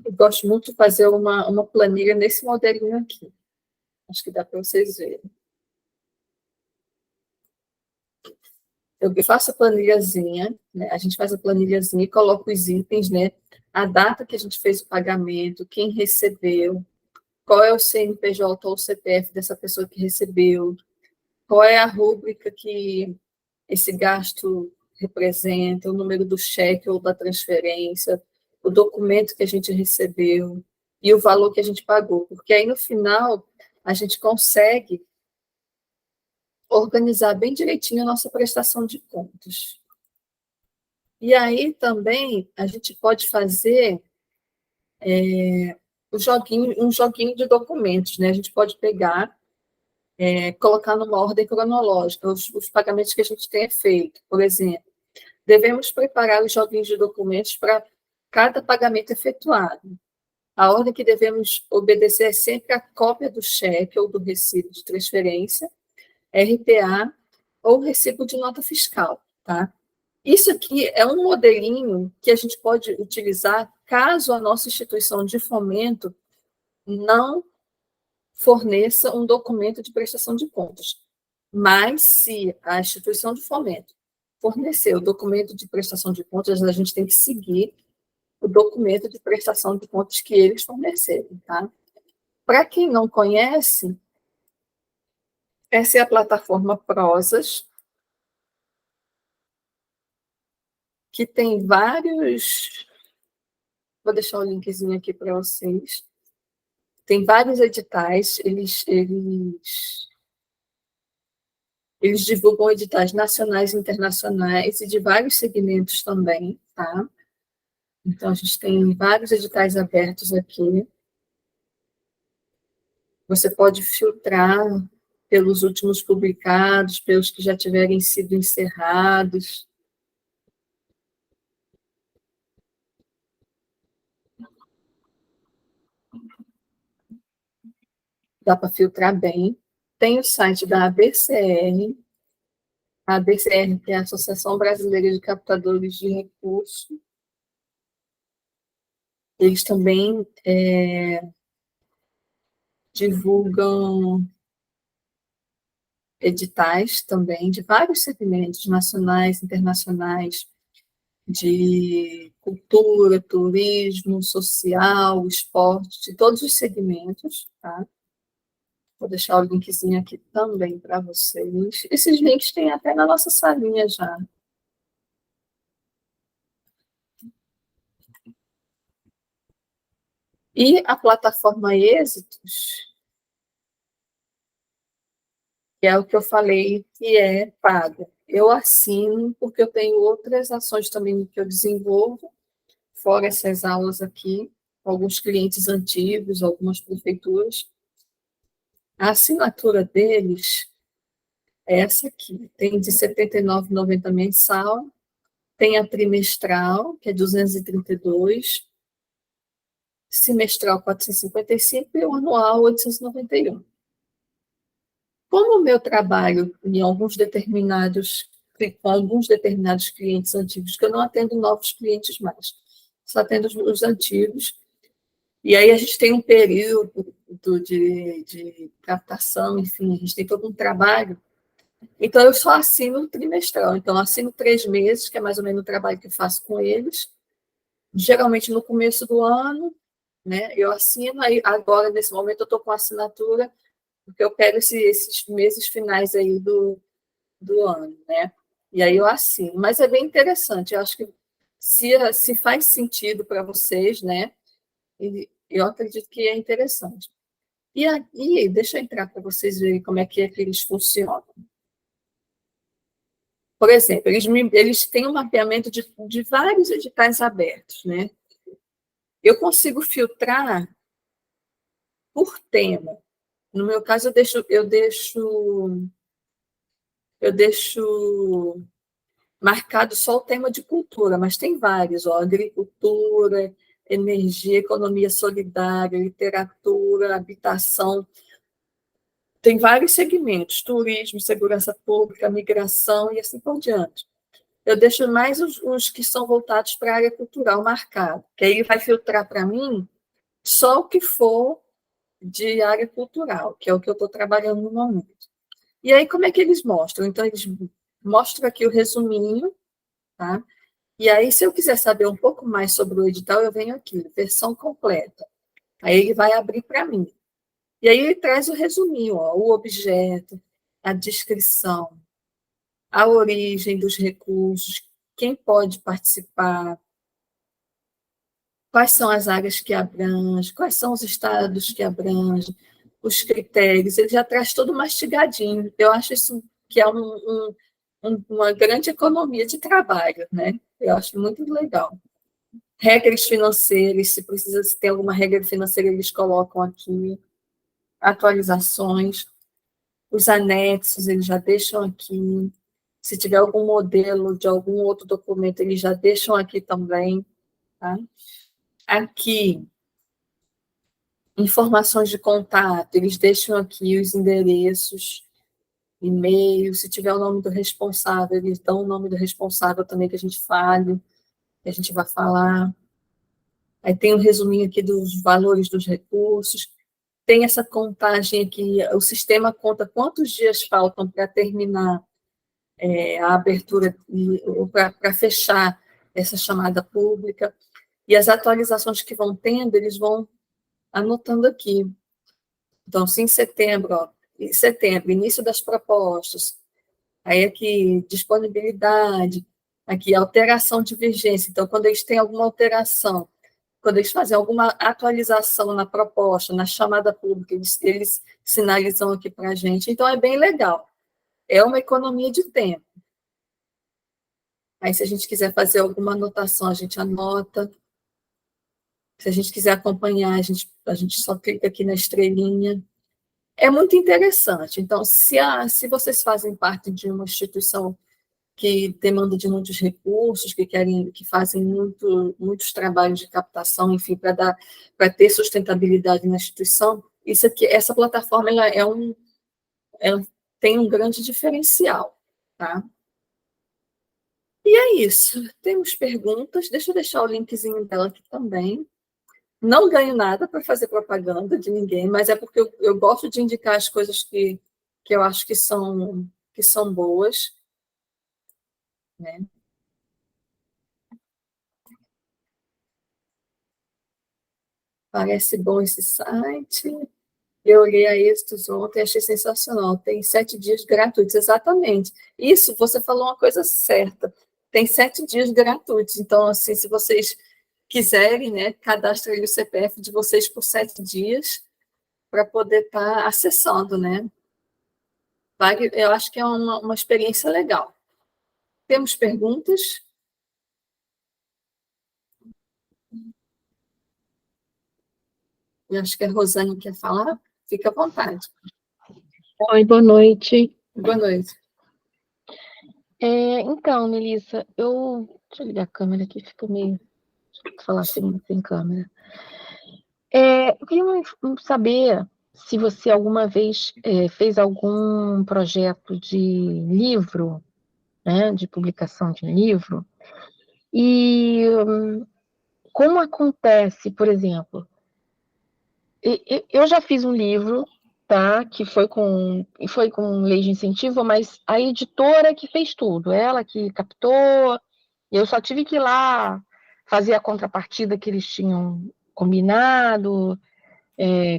Eu gosto muito de fazer uma planilha nesse modelinho aqui. Acho que dá para vocês verem. Eu faço a planilhazinha, né? A gente faz a planilhazinha e coloca os itens, né? A data que a gente fez o pagamento, quem recebeu, qual é o CNPJ ou o CPF dessa pessoa que recebeu, qual é a rúbrica que esse gasto representa, o número do cheque ou da transferência, o documento que a gente recebeu e o valor que a gente pagou, porque aí no final a gente consegue organizar bem direitinho a nossa prestação de contas. E aí também a gente pode fazer um joguinho de documentos, né? A gente pode pegar, colocar numa ordem cronológica os pagamentos que a gente tenha feito. Por exemplo, devemos preparar os joguinhos de documentos para cada pagamento efetuado. A ordem que devemos obedecer é sempre a cópia do cheque ou do recibo de transferência, RPA ou recibo de nota fiscal, tá? Isso aqui é um modelinho que a gente pode utilizar caso a nossa instituição de fomento não forneça um documento de prestação de contas. Mas, se a instituição de fomento fornecer o documento de prestação de contas, a gente tem que seguir o documento de prestação de contas que eles fornecerem, tá? Para quem não conhece, essa é a plataforma Prosas, que tem vários... Vou deixar o linkzinho aqui para vocês. Tem vários editais, eles divulgam editais nacionais e internacionais e de vários segmentos também, tá? Então, a gente tem vários editais abertos aqui. Você pode filtrar pelos últimos publicados, pelos que já tiverem sido encerrados. Dá para filtrar bem. Tem o site da a ABCR, que é a Associação Brasileira de Captadores de Recursos. Eles também divulgam editais também de vários segmentos, nacionais, internacionais, de cultura, turismo, social, esporte, de todos os segmentos, tá? Vou deixar o linkzinho aqui também para vocês. Esses links tem até na nossa salinha já. E a plataforma Êxitos, que é o que eu falei, que é paga. Eu assino, porque eu tenho outras ações também que eu desenvolvo, fora essas aulas aqui. alguns clientes antigos, algumas prefeituras. A assinatura deles é essa aqui, tem de R$ 79,90 mensal, tem a trimestral, que é 232, semestral 455 e o anual 891. Como o meu trabalho em com alguns determinados clientes antigos, que eu não atendo novos clientes mais, só atendo os antigos, e aí a gente tem um período de captação, enfim, a gente tem todo um trabalho. Então, eu só assino trimestral. Então, eu assino 3 meses, que é mais ou menos o trabalho que eu faço com eles. Geralmente, no começo do ano, né, eu assino. Aí, agora, nesse momento, eu estou com assinatura, porque eu pego esses meses finais aí do ano, né? E aí eu assino. Mas é bem interessante. Eu acho que se faz sentido para vocês, né? E eu acredito que é interessante. E aí, deixa eu entrar para vocês verem como é que eles funcionam. Por exemplo, eles têm um mapeamento de vários editais abertos, né? Eu consigo filtrar por tema. No meu caso, eu deixo marcado só o tema de cultura, mas tem vários, ó, agricultura, energia, economia solidária, literatura, habitação. Tem vários segmentos, turismo, segurança pública, migração e assim por diante. Eu deixo mais os que são voltados para a área cultural marcado, que aí ele vai filtrar para mim só o que for de área cultural, que é o que eu estou trabalhando no momento. E aí, como é que eles mostram? Então, eles mostram aqui o resuminho, tá? E aí, se eu quiser saber um pouco mais sobre o edital, eu venho aqui, versão completa. Aí ele vai abrir para mim. E aí ele traz o resuminho, ó, o objeto, a descrição, a origem dos recursos, quem pode participar, quais são as áreas que abrange, quais são os estados que abrange, os critérios, ele já traz tudo mastigadinho. Eu acho isso que é uma grande economia de trabalho, né? Eu acho muito legal. Regras financeiras, se precisa ter alguma regra financeira, eles colocam aqui. Atualizações, os anexos, eles já deixam aqui. Se tiver algum modelo de algum outro documento, eles já deixam aqui também. Tá? Aqui, informações de contato, eles deixam aqui os endereços, e-mail, se tiver o nome do responsável, eles dão o nome do responsável também que a gente fale, que a gente vai falar. Aí tem um resuminho aqui dos valores dos recursos, tem essa contagem aqui, o sistema conta quantos dias faltam para terminar a abertura, para fechar essa chamada pública, e as atualizações que vão tendo, eles vão anotando aqui. Então, se em setembro, início das propostas, aí aqui, disponibilidade, aqui, alteração de vigência. Então, quando eles têm alguma alteração, quando eles fazem alguma atualização na proposta, na chamada pública, eles sinalizam aqui para a gente. Então, é bem legal. É uma economia de tempo. Aí, se a gente quiser fazer alguma anotação, a gente anota. Se a gente quiser acompanhar, a gente só clica aqui na estrelinha. É muito interessante. Então, se vocês fazem parte de uma instituição que demanda de muitos recursos, que fazem muitos trabalhos de captação, enfim, para ter sustentabilidade na instituição, essa plataforma ela tem um grande diferencial, tá? E é isso. Temos perguntas. Deixa eu deixar o linkzinho dela aqui também. Não ganho nada para fazer propaganda de ninguém, mas é porque eu gosto de indicar as coisas que eu acho que são boas, né? Parece bom esse site. Eu olhei a Êxtos ontem e achei sensacional. Tem 7 dias gratuitos, exatamente. Isso, você falou uma coisa certa. Tem 7 dias gratuitos. Então, assim, se vocês quiserem, né, cadastre aí o CPF de vocês por 7 dias para poder estar acessando, né? Eu acho que é uma experiência legal. Temos perguntas? Eu acho que a Rosane quer falar. Fica à vontade. Oi, boa noite. Boa noite. Então, Melissa, deixa eu ligar a câmera aqui, fica meio... Deixa eu falar sem câmera. Eu queria saber se você alguma vez fez algum projeto de livro, né, de publicação de livro, e como acontece, por exemplo, eu já fiz um livro, tá, que foi com lei de incentivo, mas a editora que fez tudo, ela que captou, eu só tive que ir lá fazer a contrapartida que eles tinham combinado,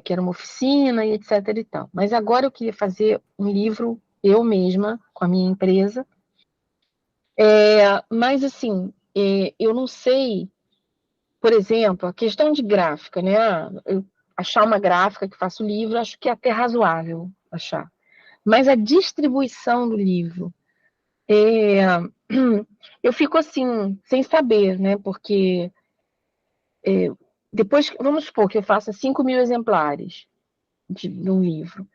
que era uma oficina e etc e tal. Mas agora eu queria fazer um livro eu mesma, com a minha empresa, mas assim, eu não sei, por exemplo, a questão de gráfica, né? Eu achar uma gráfica que faça o livro, acho que é até razoável achar. Mas a distribuição do livro, eu fico assim, sem saber, né? Porque depois, vamos supor que eu faça 5.000 exemplares de um livro.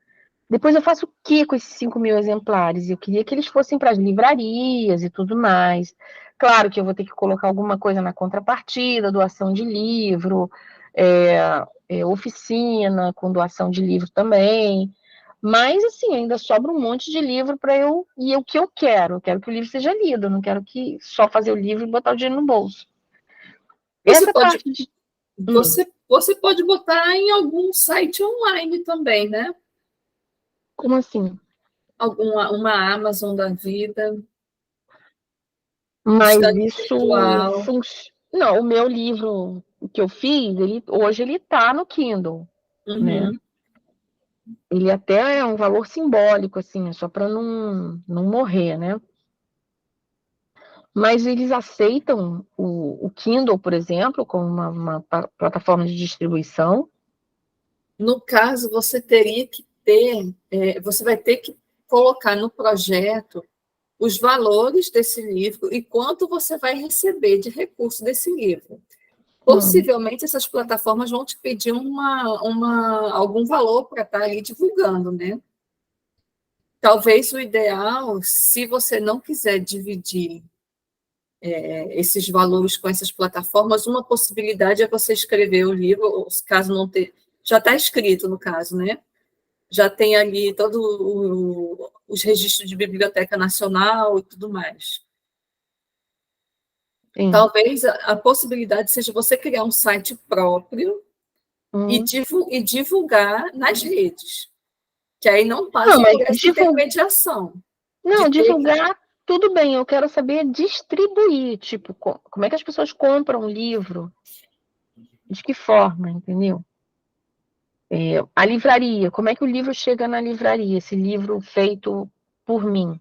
Depois eu faço o que com esses 5.000 exemplares? Eu queria que eles fossem para as livrarias e tudo mais. Claro que eu vou ter que colocar alguma coisa na contrapartida, doação de livro, oficina com doação de livro também. Mas, assim, ainda sobra um monte de livro para eu... E é o que eu quero? Eu quero que o livro seja lido, eu não quero que só fazer o livro e botar o dinheiro no bolso. Você Essa pode, parte de... você pode botar em algum site online também, né? Como assim? Uma Amazon da vida, Mas estante isso virtual. Não, o meu livro que eu fiz, hoje ele está no Kindle, né? Uhum. Ele até é um valor simbólico, assim, só para não morrer, né? Mas eles aceitam o Kindle, por exemplo, como uma plataforma de distribuição. No caso, você teria que ter, você vai ter que colocar no projeto os valores desse livro e quanto você vai receber de recurso desse livro. Possivelmente, essas plataformas vão te pedir algum valor para estar ali divulgando, né? Talvez o ideal, se você não quiser dividir esses valores com essas plataformas, uma possibilidade é você escrever o livro, caso não tenha, já está escrito no caso, né? Já tem ali todos os registros de Biblioteca Nacional e tudo mais. Sim. Talvez a possibilidade seja você criar um site próprio e divulgar nas redes, que aí não Não, passa mas por essa intermediação de não, ter que... divulgar, tudo bem, eu quero saber distribuir, tipo, como é que as pessoas compram um livro, de que forma, entendeu? A livraria, como é que o livro chega na livraria, esse livro feito por mim?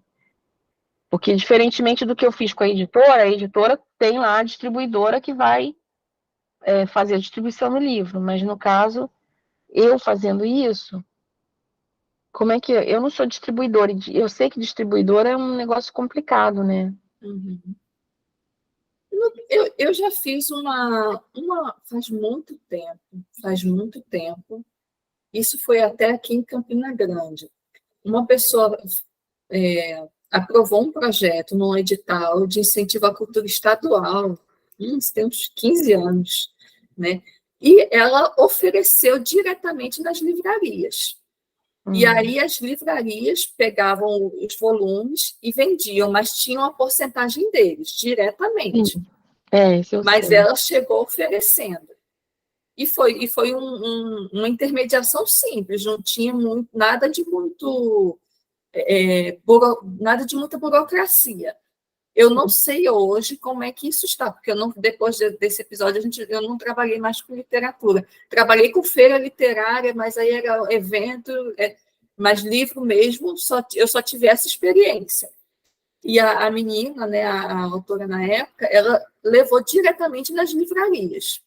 Porque, diferentemente do que eu fiz com a editora tem lá a distribuidora que vai fazer a distribuição do livro, mas no caso, eu fazendo isso, como é que... Eu não sou distribuidora, eu sei que distribuidora é um negócio complicado, né? Uhum. Eu já fiz faz muito tempo, isso foi até aqui em Campina Grande. Uma pessoa aprovou um projeto num edital de incentivo à cultura estadual, tem uns 15 anos, né? E ela ofereceu diretamente nas livrarias. E aí as livrarias pegavam os volumes e vendiam, mas tinham a porcentagem deles diretamente. Sim, isso eu Mas sei. ela chegou oferecendo. E foi uma intermediação simples, não tinha nada de nada de muita burocracia. Eu não sei hoje como é que isso está, porque depois desse episódio eu não trabalhei mais com literatura. Trabalhei com feira literária, mas aí era evento, mas livro mesmo, eu só tive essa experiência. E a menina, né, a autora na época, ela levou diretamente nas livrarias.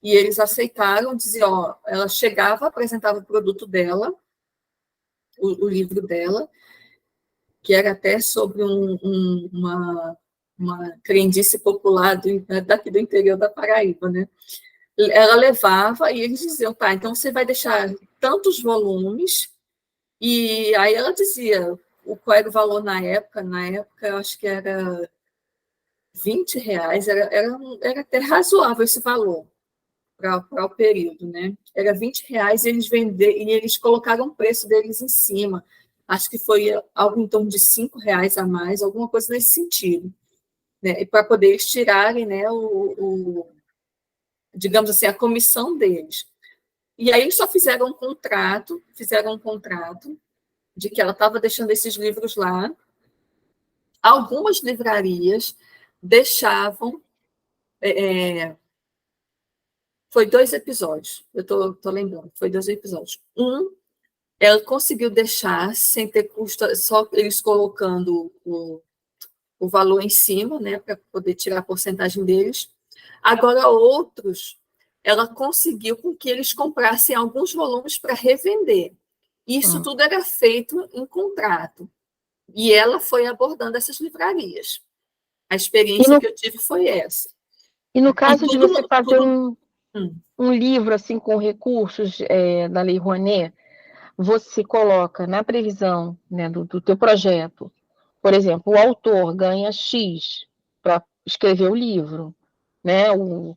E eles aceitaram, diziam, ó, ela chegava, apresentava o produto dela, o livro dela, que era até sobre uma crendice popular daqui do interior da Paraíba, né? ela levava e eles diziam, tá, então você vai deixar tantos volumes, e aí ela dizia qual era o valor na época eu acho que era R$ 20, era até razoável esse valor para o período, né? Era R$ 20 e eles colocaram o preço deles em cima. Acho que foi algo em torno de R$ 5 a mais, alguma coisa nesse sentido, né? E para poder eles tirarem, né, digamos assim, a comissão deles. E aí eles só fizeram um contrato de que ela estava deixando esses livros lá. Algumas livrarias deixavam. Foi 2 episódios, eu estou lembrando, foi 2 episódios. Ela conseguiu deixar sem ter custo, só eles colocando o valor em cima, né, para poder tirar a porcentagem deles. Agora, outros, ela conseguiu com que eles comprassem alguns volumes para revender. Isso tudo era feito em contrato. E ela foi abordando essas livrarias. A experiência que eu tive foi essa. E no caso de você fazer um livro assim com recursos da Lei Rouanet, você coloca na previsão, né, do teu projeto, por exemplo, o autor ganha X para escrever o livro, né? O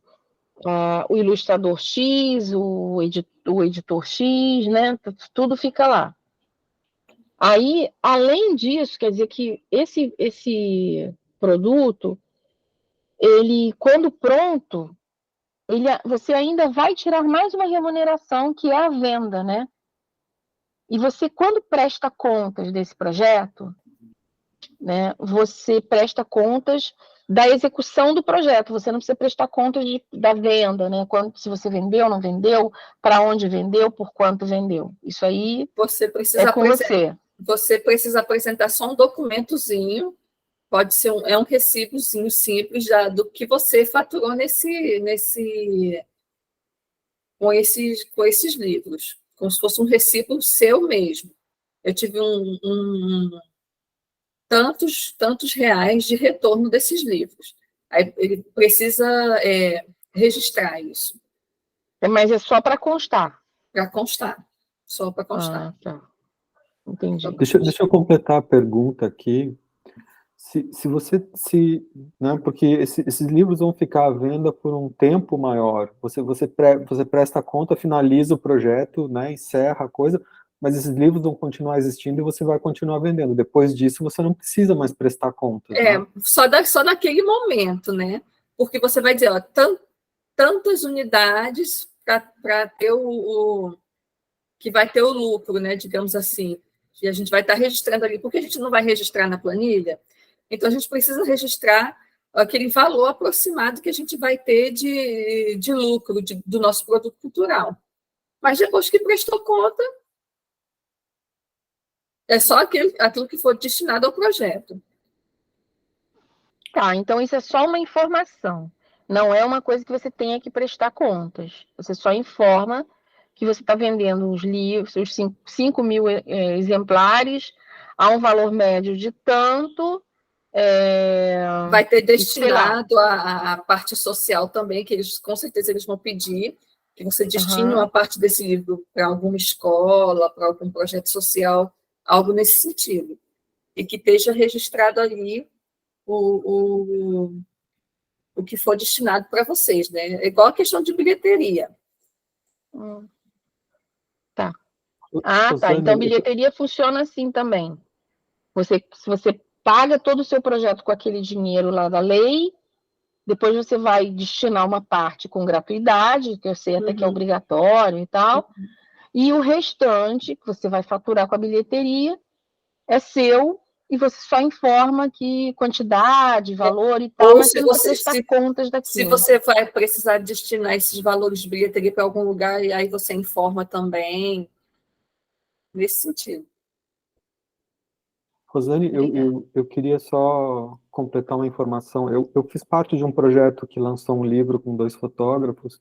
ilustrador X, o editor X, né? Tudo fica lá. Aí, além disso, quer dizer que esse produto, ele, quando pronto, você ainda vai tirar mais uma remuneração, que é a venda, né? E você, quando presta contas desse projeto, né, você presta contas da execução do projeto, você não precisa prestar contas da venda, né? Se você vendeu, não vendeu, para onde vendeu, por quanto vendeu. Isso aí é com você. Você precisa apresentar só um documentozinho, pode ser um recibozinho simples do que você faturou com esses livros, como se fosse um recibo seu mesmo. Eu tive tantos reais de retorno desses livros. Aí ele precisa registrar isso. Mas é só para constar. Para constar. Só para constar. Ah, tá. Entendi. Deixa eu completar a pergunta aqui. Né, porque esses livros vão ficar à venda por um tempo maior. Você presta conta, finaliza o projeto, né, encerra a coisa, mas esses livros vão continuar existindo e você vai continuar vendendo. Depois disso, você não precisa mais prestar contas. Né? Só naquele momento, né? Porque você vai dizer, ó, tantas unidades para ter que vai ter o lucro, né? Digamos assim, que a gente vai estar registrando ali, porque a gente não vai registrar na planilha. Então, a gente precisa registrar aquele valor aproximado que a gente vai ter de lucro do nosso produto cultural. Mas depois que prestou conta, é só aquilo que for destinado ao projeto. Tá, então isso é só uma informação. Não é uma coisa que você tenha que prestar contas. Você só informa que você está vendendo os livros, os 5 mil exemplares, a um valor médio de tanto. Vai ter destinado a parte social também, que com certeza eles vão pedir, que você destine uma parte desse livro para alguma escola, para algum projeto social, algo nesse sentido. E que esteja registrado ali o que for destinado para vocês, né? É igual a questão de bilheteria. Tá. Ah, tá. Então, bilheteria funciona assim também. Se você paga todo o seu projeto com aquele dinheiro lá da lei, depois você vai destinar uma parte com gratuidade, que eu sei até que é obrigatório e tal, e o restante, que você vai faturar com a bilheteria, é seu, e você só informa que quantidade, valor e tal, mas você não precisa prestar contas daquilo. Se você vai precisar destinar esses valores de bilheteria para algum lugar, e aí você informa também, nesse sentido. Rosane, eu queria só completar uma informação. Eu fiz parte de um projeto que lançou um livro com 2 fotógrafos,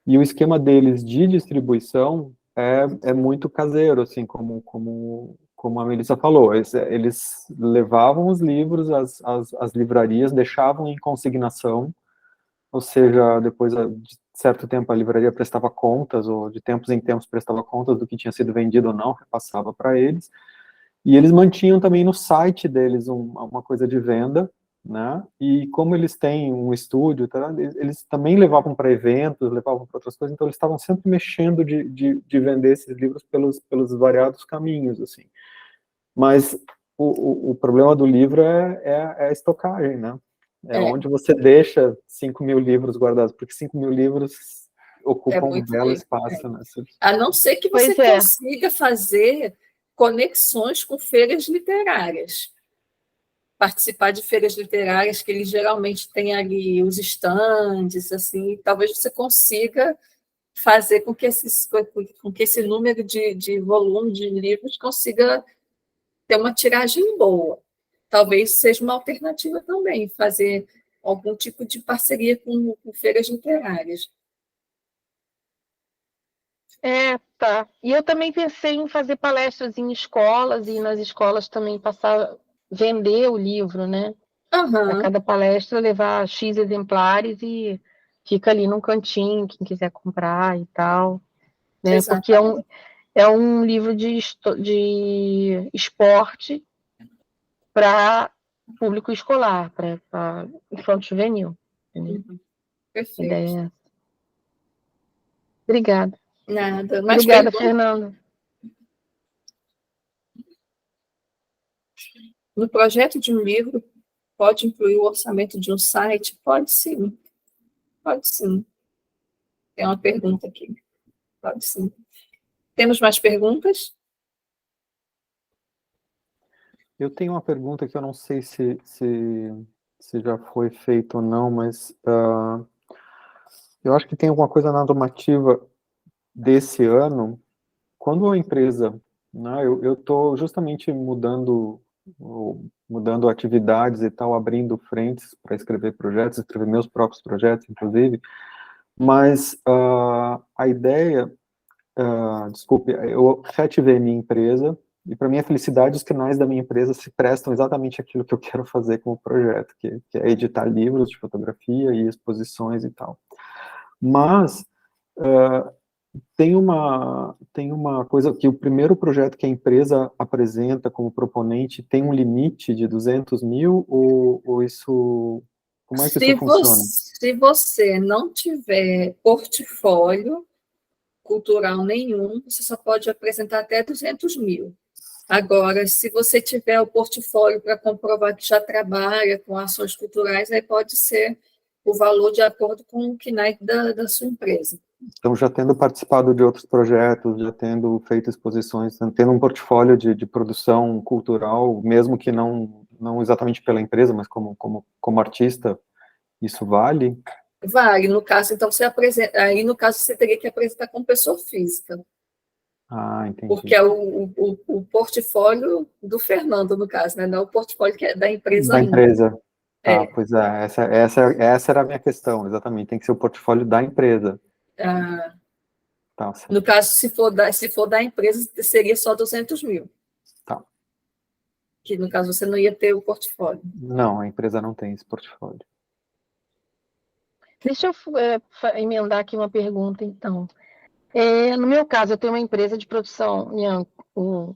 e o esquema deles de distribuição é muito caseiro, assim, como a Melissa falou. Eles levavam os livros às livrarias, deixavam em consignação, ou seja, depois certo tempo a livraria prestava contas, ou de tempos em tempos prestava contas do que tinha sido vendido ou não, repassava para eles. E eles mantinham também no site deles uma coisa de venda, né? E como eles têm um estúdio, tá, eles também levavam para eventos, levavam para outras coisas, então eles estavam sempre mexendo de vender esses livros pelos variados caminhos, assim. Mas o problema do livro é a estocagem, né? É onde você deixa 5.000 livros guardados, porque 5.000 livros ocupam um muito belo livro. espaço, né? A não ser que você consiga fazer conexões com feiras literárias. Participar de feiras literárias, que eles geralmente têm ali os estandes, assim, e talvez você consiga fazer com que esse número de volume de livros consiga ter uma tiragem boa. Talvez seja uma alternativa também, fazer algum tipo de parceria com feiras literárias. Tá. E eu também pensei em fazer palestras em escolas, e nas escolas também vender o livro, né? A cada palestra levar X exemplares e fica ali num cantinho, quem quiser comprar e tal, né? Porque é um livro de esporte para público escolar, para infanto-juvenil. Perfeito. Ideia é essa. Obrigada. Nada. Obrigada, Fernanda. No projeto de um livro, pode incluir o orçamento de um site? Pode sim. Pode sim. Tem uma pergunta aqui. Pode sim. Temos mais perguntas? Eu tenho uma pergunta que eu não sei se já foi feito ou não, mas eu acho que tem alguma coisa na normativa desse ano. Quando a empresa, né, eu estou justamente mudando atividades e tal, abrindo frentes para escrever projetos, escrever meus próprios projetos, inclusive, mas a ideia, desculpe, eu reativei minha empresa, e para minha felicidade, os canais da minha empresa se prestam exatamente aquilo que eu quero fazer com o projeto, que é editar livros de fotografia e exposições e tal. Mas tem uma coisa que o primeiro projeto que a empresa apresenta como proponente tem um limite de 200 mil, ou isso... Como é que isso funciona? Se você não tiver portfólio cultural nenhum, você só pode apresentar até 200 mil. Agora, se você tiver o portfólio para comprovar que já trabalha com ações culturais, aí pode ser o valor de acordo com o KNAI da sua empresa. Então, já tendo participado de outros projetos, já tendo feito exposições, tendo um portfólio de produção cultural, mesmo que não exatamente pela empresa, mas como artista, isso vale? Vale. No caso, então, aí no caso você teria que apresentar como pessoa física. Entendi. Porque é o portfólio do Fernando, no caso, né? Não é o portfólio que é da empresa Da ainda. empresa. Pois é, essa era a minha questão, exatamente, tem que ser o portfólio da empresa. Tá, certo. No caso, se for da empresa, seria só 200 mil. Tá. Que, no caso, você não ia ter o portfólio. Não, a empresa não tem esse portfólio. Deixa eu emendar aqui uma pergunta, então. No meu caso, eu tenho uma empresa de produção, o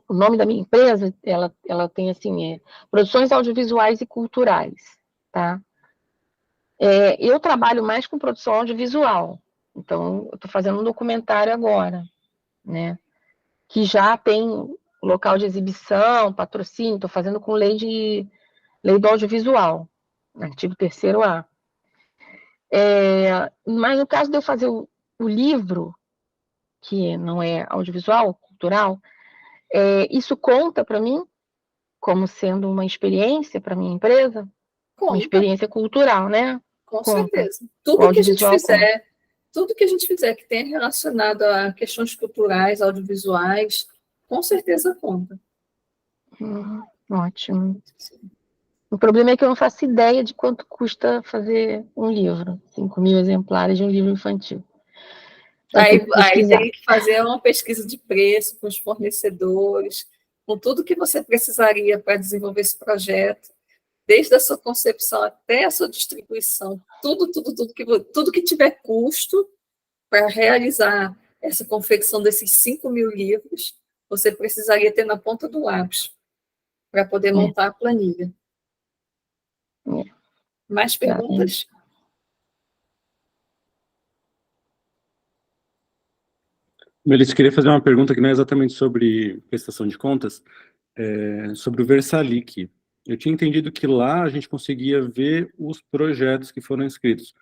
nome da minha empresa, ela tem, assim, Produções Audiovisuais e Culturais, tá? Eu trabalho mais com produção audiovisual, então, eu estou fazendo um documentário agora, né? Que já tem local de exibição, patrocínio, estou fazendo com lei do audiovisual, artigo 3º-A. Mas no caso de eu fazer o livro, que não é audiovisual, cultural, isso conta para mim como sendo uma experiência para minha empresa? Conta. Uma experiência cultural, né? Com Conta. certeza. Tudo que a gente fizer que tenha relacionado a questões culturais, audiovisuais, com certeza conta. Ótimo. O problema é que eu não faço ideia de quanto custa fazer um livro, 5.000 exemplares de um livro infantil. Aí teria que fazer uma pesquisa de preço com os fornecedores, com tudo que você precisaria para desenvolver esse projeto, desde a sua concepção até a sua distribuição, tudo que tiver custo para realizar essa confecção desses 5.000 livros, você precisaria ter na ponta do lápis para poder montar a planilha. Mais perguntas? Melissa, queria fazer uma pergunta que não é exatamente sobre prestação de contas, sobre o Versalic. Eu tinha entendido que lá a gente conseguia ver os projetos que foram inscritos,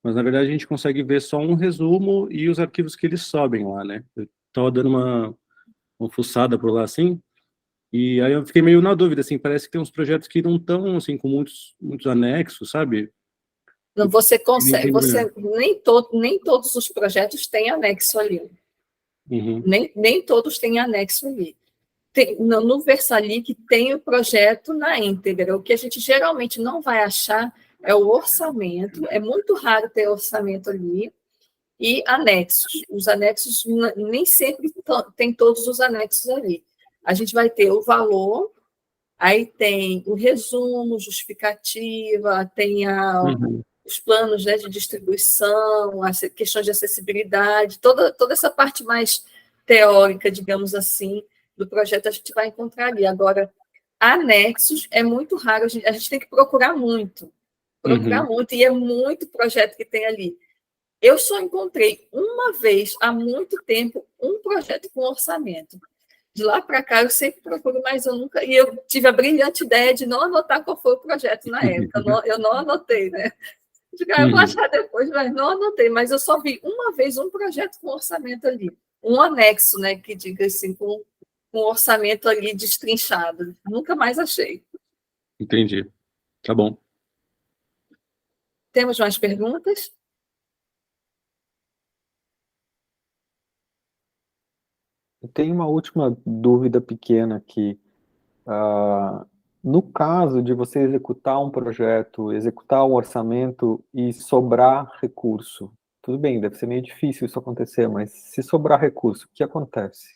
mas na verdade a gente consegue ver só um resumo e os arquivos que eles sobem lá, né? Eu estava dando uma fuçada por lá, assim, e aí eu fiquei meio na dúvida, assim, parece que tem uns projetos que não estão, assim, com muitos anexos, sabe? Não, você consegue, nem todos os projetos têm anexo ali. Uhum. Nem todos têm anexo ali. No Versalic tem o projeto na íntegra. O que a gente geralmente não vai achar é o orçamento. É muito raro ter orçamento ali. E anexos. Os anexos nem sempre tem todos os anexos ali. A gente vai ter o valor, aí tem o resumo, justificativa, tem os planos, né, de distribuição, as questões de acessibilidade, toda essa parte mais teórica, digamos assim, do projeto a gente vai encontrar ali. Agora, anexos é muito raro, a gente tem que procurar muito, e é muito projeto que tem ali. Eu só encontrei uma vez, há muito tempo, um projeto com orçamento. De lá para cá, eu sempre procuro, mas eu nunca... E eu tive a brilhante ideia de não anotar qual foi o projeto na época. Eu não anotei, né? Eu vou achar depois, mas não anotei. Mas eu só vi uma vez um projeto com orçamento ali. Um anexo, né? Que diga assim, com orçamento ali destrinchado. Nunca mais achei. Entendi. Tá bom. Temos mais perguntas? Eu tenho uma última dúvida pequena aqui. No caso de você executar um projeto, executar um orçamento e sobrar recurso, tudo bem, deve ser meio difícil isso acontecer, mas se sobrar recurso, o que acontece?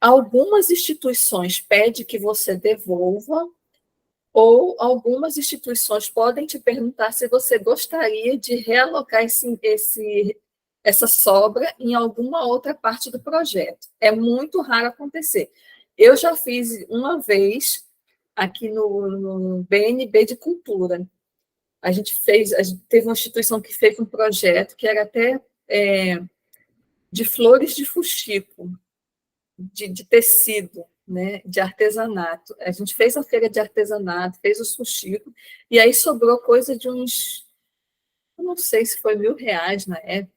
Algumas instituições pedem que você devolva, ou algumas instituições podem te perguntar se você gostaria de realocar essa sobra em alguma outra parte do projeto. É muito raro acontecer. Eu já fiz uma vez aqui no BNB de Cultura. A gente teve uma instituição que fez um projeto que era até de flores de fuxico, de tecido, né, de artesanato. A gente fez a feira de artesanato, fez o fuxico, e aí sobrou coisa de uns, eu não sei se foi R$1.000 na época,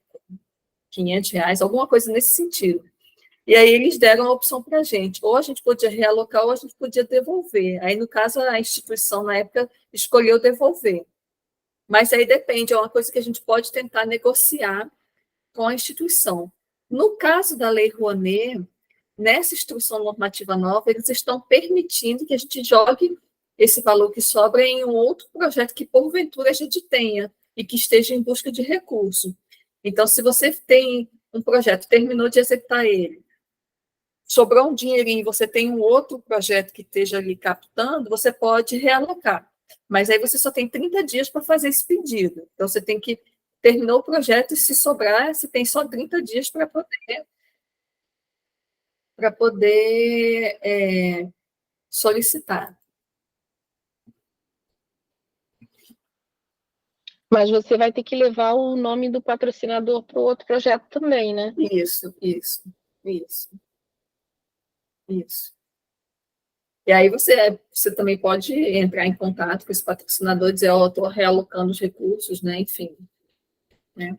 R$500, alguma coisa nesse sentido. E aí eles deram a opção para a gente, ou a gente podia realocar, ou a gente podia devolver. Aí, no caso, a instituição, na época, escolheu devolver. Mas aí depende, é uma coisa que a gente pode tentar negociar com a instituição. No caso da Lei Rouanet, nessa instrução normativa nova, eles estão permitindo que a gente jogue esse valor que sobra em um outro projeto que, porventura, a gente tenha e que esteja em busca de recurso. Então, se você tem um projeto, terminou de executar ele, sobrou um dinheirinho, você tem um outro projeto que esteja ali captando, você pode realocar. Mas aí você só tem 30 dias para fazer esse pedido. Então, você tem que terminar o projeto e, se sobrar, você tem só 30 dias para poder solicitar. Mas você vai ter que levar o nome do patrocinador para o outro projeto também, né? Isso. E aí você também pode entrar em contato com esse patrocinador e dizer, estou realocando os recursos, né? Enfim. Né?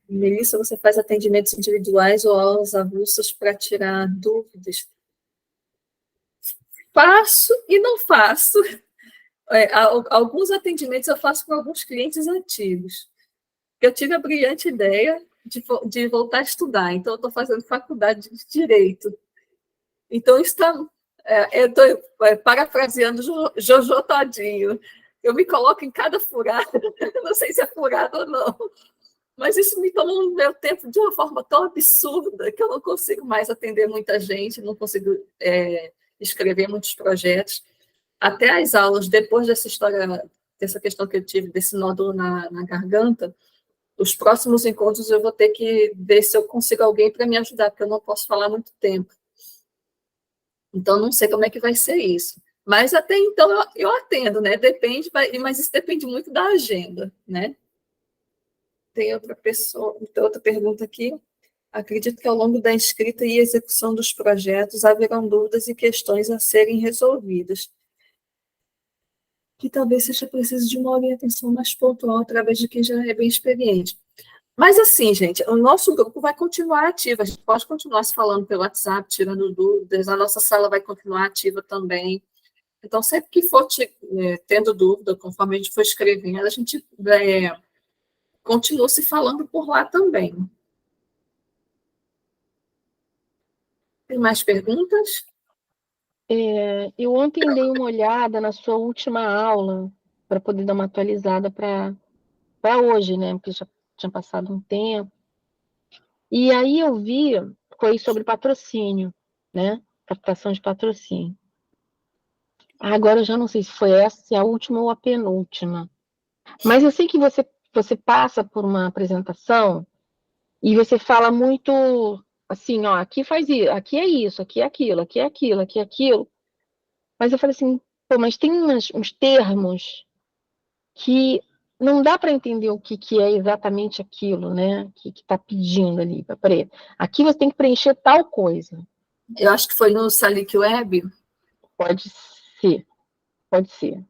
Melissa, você faz atendimentos individuais ou aulas avulsas para tirar dúvidas? Faço e não faço. Alguns atendimentos eu faço com alguns clientes antigos. Eu tive a brilhante ideia de voltar a estudar, então eu estou fazendo faculdade de Direito. Então, eu estou parafraseando Jojo Todinho. Eu me coloco em cada furada, não sei se é furada ou não, mas isso me toma o meu tempo de uma forma tão absurda que eu não consigo mais atender muita gente, não consigo escrever muitos projetos. até as aulas, depois dessa história, dessa questão que eu tive, desse nódulo na garganta, os próximos encontros eu vou ter que ver se eu consigo alguém para me ajudar, porque eu não posso falar muito tempo. Então, não sei como é que vai ser isso. Mas até então eu atendo, né? Depende, mas isso depende muito da agenda, né? Tem outra pessoa, tem outra pergunta aqui. Acredito que ao longo da escrita e execução dos projetos haverão dúvidas e questões a serem resolvidas, que talvez seja preciso de uma orientação mais pontual através de quem já é bem experiente. Mas assim, gente, o nosso grupo vai continuar ativo, a gente pode continuar se falando pelo WhatsApp, tirando dúvidas, a nossa sala vai continuar ativa também. Então, sempre que for tendo dúvida, conforme a gente for escrevendo, a gente continua se falando por lá também. Tem mais perguntas? Eu ontem dei uma olhada na sua última aula, para poder dar uma atualizada para hoje, né? Porque já tinha passado um tempo. E aí eu vi, foi sobre patrocínio, né? Captação de patrocínio. Agora eu já não sei se foi essa, se é a última ou a penúltima. Mas eu sei que você passa por uma apresentação e você fala muito assim, ó, aqui faz isso, aqui é isso, aqui é aquilo, aqui é aquilo, aqui é aquilo. Mas eu falei assim, pô, mas tem uns termos que não dá para entender o que é exatamente aquilo, né? Que está pedindo ali. Peraí, aqui você tem que preencher tal coisa. Eu acho que foi no Salic Web. Pode ser, pode ser.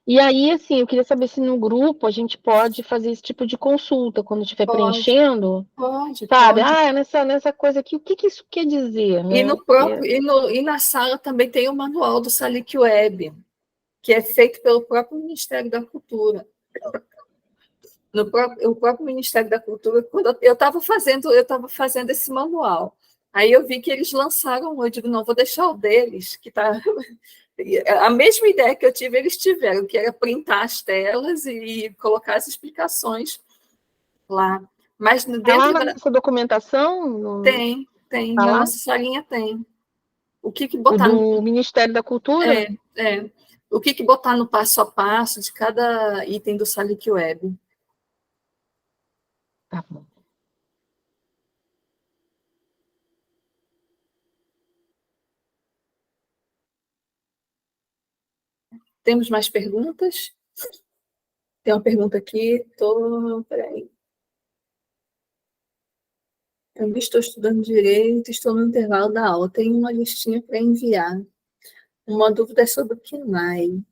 E aí, assim, eu queria saber se no grupo a gente pode fazer esse tipo de consulta, quando estiver preenchendo, Pode. sabe? Ah, nessa coisa aqui, o que isso quer dizer, né? E na sala também tem o manual do Salic Web, que é feito pelo próprio Ministério da Cultura. O próprio Ministério da Cultura, quando eu estava fazendo esse manual. Aí eu vi que eles lançaram, eu digo, não, vou deixar o deles, que está a mesma ideia que eu tive, eles tiveram, que era printar as telas e colocar as explicações lá. Mas dentro na nossa documentação? Tem, Tá na lá? nossa salinha tem. O que O botar do Ministério da Cultura? É. O que botar no passo a passo de cada item do Salic Web. Tá bom. Temos mais perguntas? Tem uma pergunta aqui. Peraí. Eu estou estudando direito, estou no intervalo da aula. Tenho uma listinha para enviar. Uma dúvida é sobre o KNAI.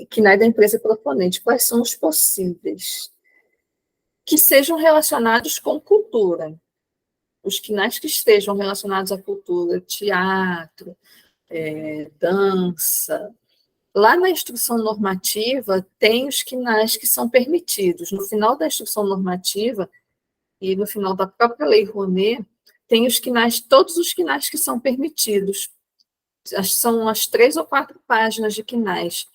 KNAI da empresa proponente. Quais são os possíveis? Que sejam relacionados com cultura. Os KNAIs que estejam relacionados à cultura, teatro, dança. Lá na instrução normativa, tem os KNAIs que são permitidos. No final da instrução normativa e no final da própria Lei Rouanet, tem os KNAIs, todos os KNAIs que são permitidos. São as 3 ou 4 páginas de KNAIs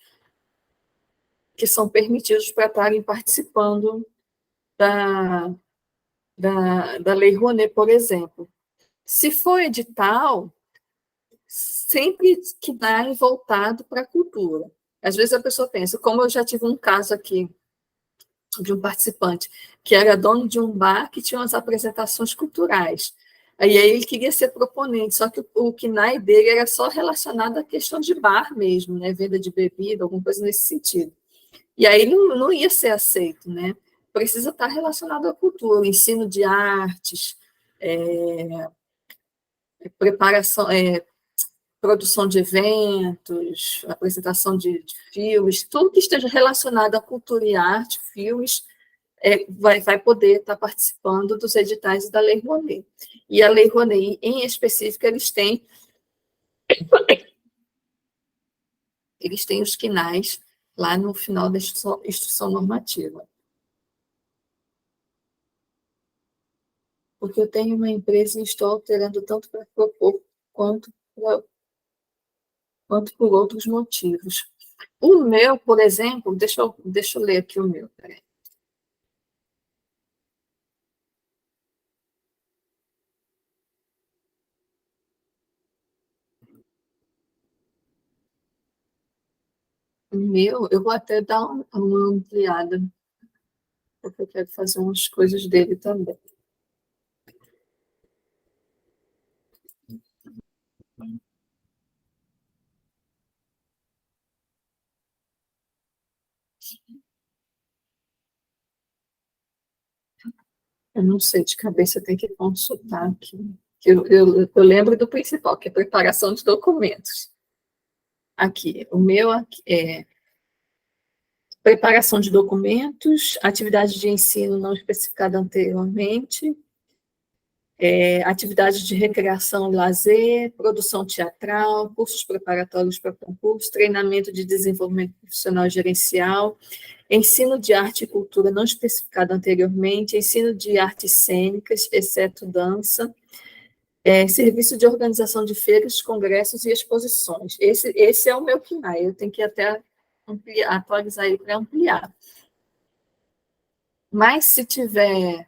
que são permitidos para estarem participando da Lei Rouanet, por exemplo. Se for edital, sempre que dá voltado para a cultura. Às vezes a pessoa pensa, como eu já tive um caso aqui de um participante que era dono de um bar que tinha umas apresentações culturais. Aí ele queria ser proponente, só que o KNAI dele era só relacionado à questão de bar mesmo, né? Venda de bebida, alguma coisa nesse sentido. E aí não ia ser aceito, né? Precisa estar relacionado à cultura, ensino de artes, preparação, produção de eventos, apresentação de filmes, tudo que esteja relacionado à cultura e arte, filmes, vai poder estar participando dos editais da Lei Rouanet. E a Lei Rouanet, em específico, eles têm os quinais lá no final da instrução normativa. Porque eu tenho uma empresa e estou alterando tanto para propor quanto por outros motivos. O meu, por exemplo, deixa eu ler aqui o meu. Peraí. O meu, eu vou até dar uma ampliada, porque eu quero fazer umas coisas dele também. Eu não sei, de cabeça tem que consultar aqui. Eu lembro do principal, que é preparação de documentos. Aqui, o meu é preparação de documentos, atividade de ensino não especificada anteriormente, atividade de recreação e lazer, produção teatral, cursos preparatórios para concurso, treinamento de desenvolvimento profissional e gerencial, ensino de arte e cultura não especificado anteriormente, ensino de artes cênicas, exceto dança, serviço de organização de feiras, congressos e exposições. Esse é o meu KINAI, eu tenho que até atualizar ele para ampliar. Mas se tiver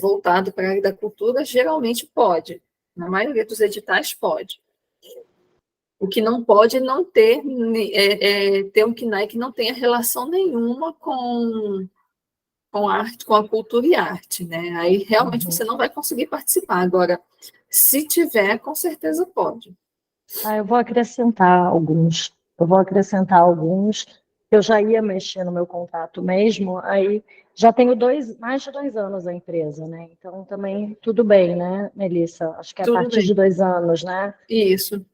voltado para a área da cultura, geralmente pode. Na maioria dos editais pode. O que não pode é não ter, ter um KINAI que não tenha relação nenhuma com arte, com a cultura e arte, né? Aí realmente você não vai conseguir participar. Agora, se tiver, com certeza pode. Eu vou acrescentar alguns. Eu já ia mexer no meu contrato mesmo, aí já tenho mais de 2 anos a empresa, né? Então também tudo bem, né, Melissa? Acho que é a Tudo partir bem. de 2 anos, né? Isso.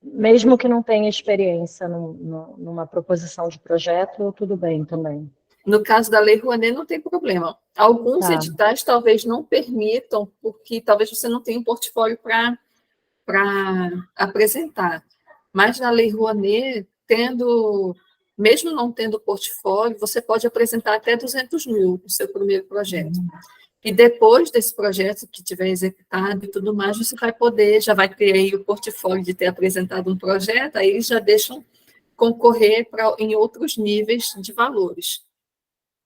Mesmo que não tenha experiência numa proposição de projeto, tudo bem também. No caso da Lei Rouanet, não tem problema. Alguns Tá. editais talvez não permitam, porque talvez você não tenha um portfólio para apresentar. Mas na Lei Rouanet, mesmo não tendo portfólio, você pode apresentar até 200 mil no seu primeiro projeto. E depois desse projeto que tiver executado e tudo mais, você vai poder, já vai ter aí o portfólio de ter apresentado um projeto, aí eles já deixam concorrer em outros níveis de valores.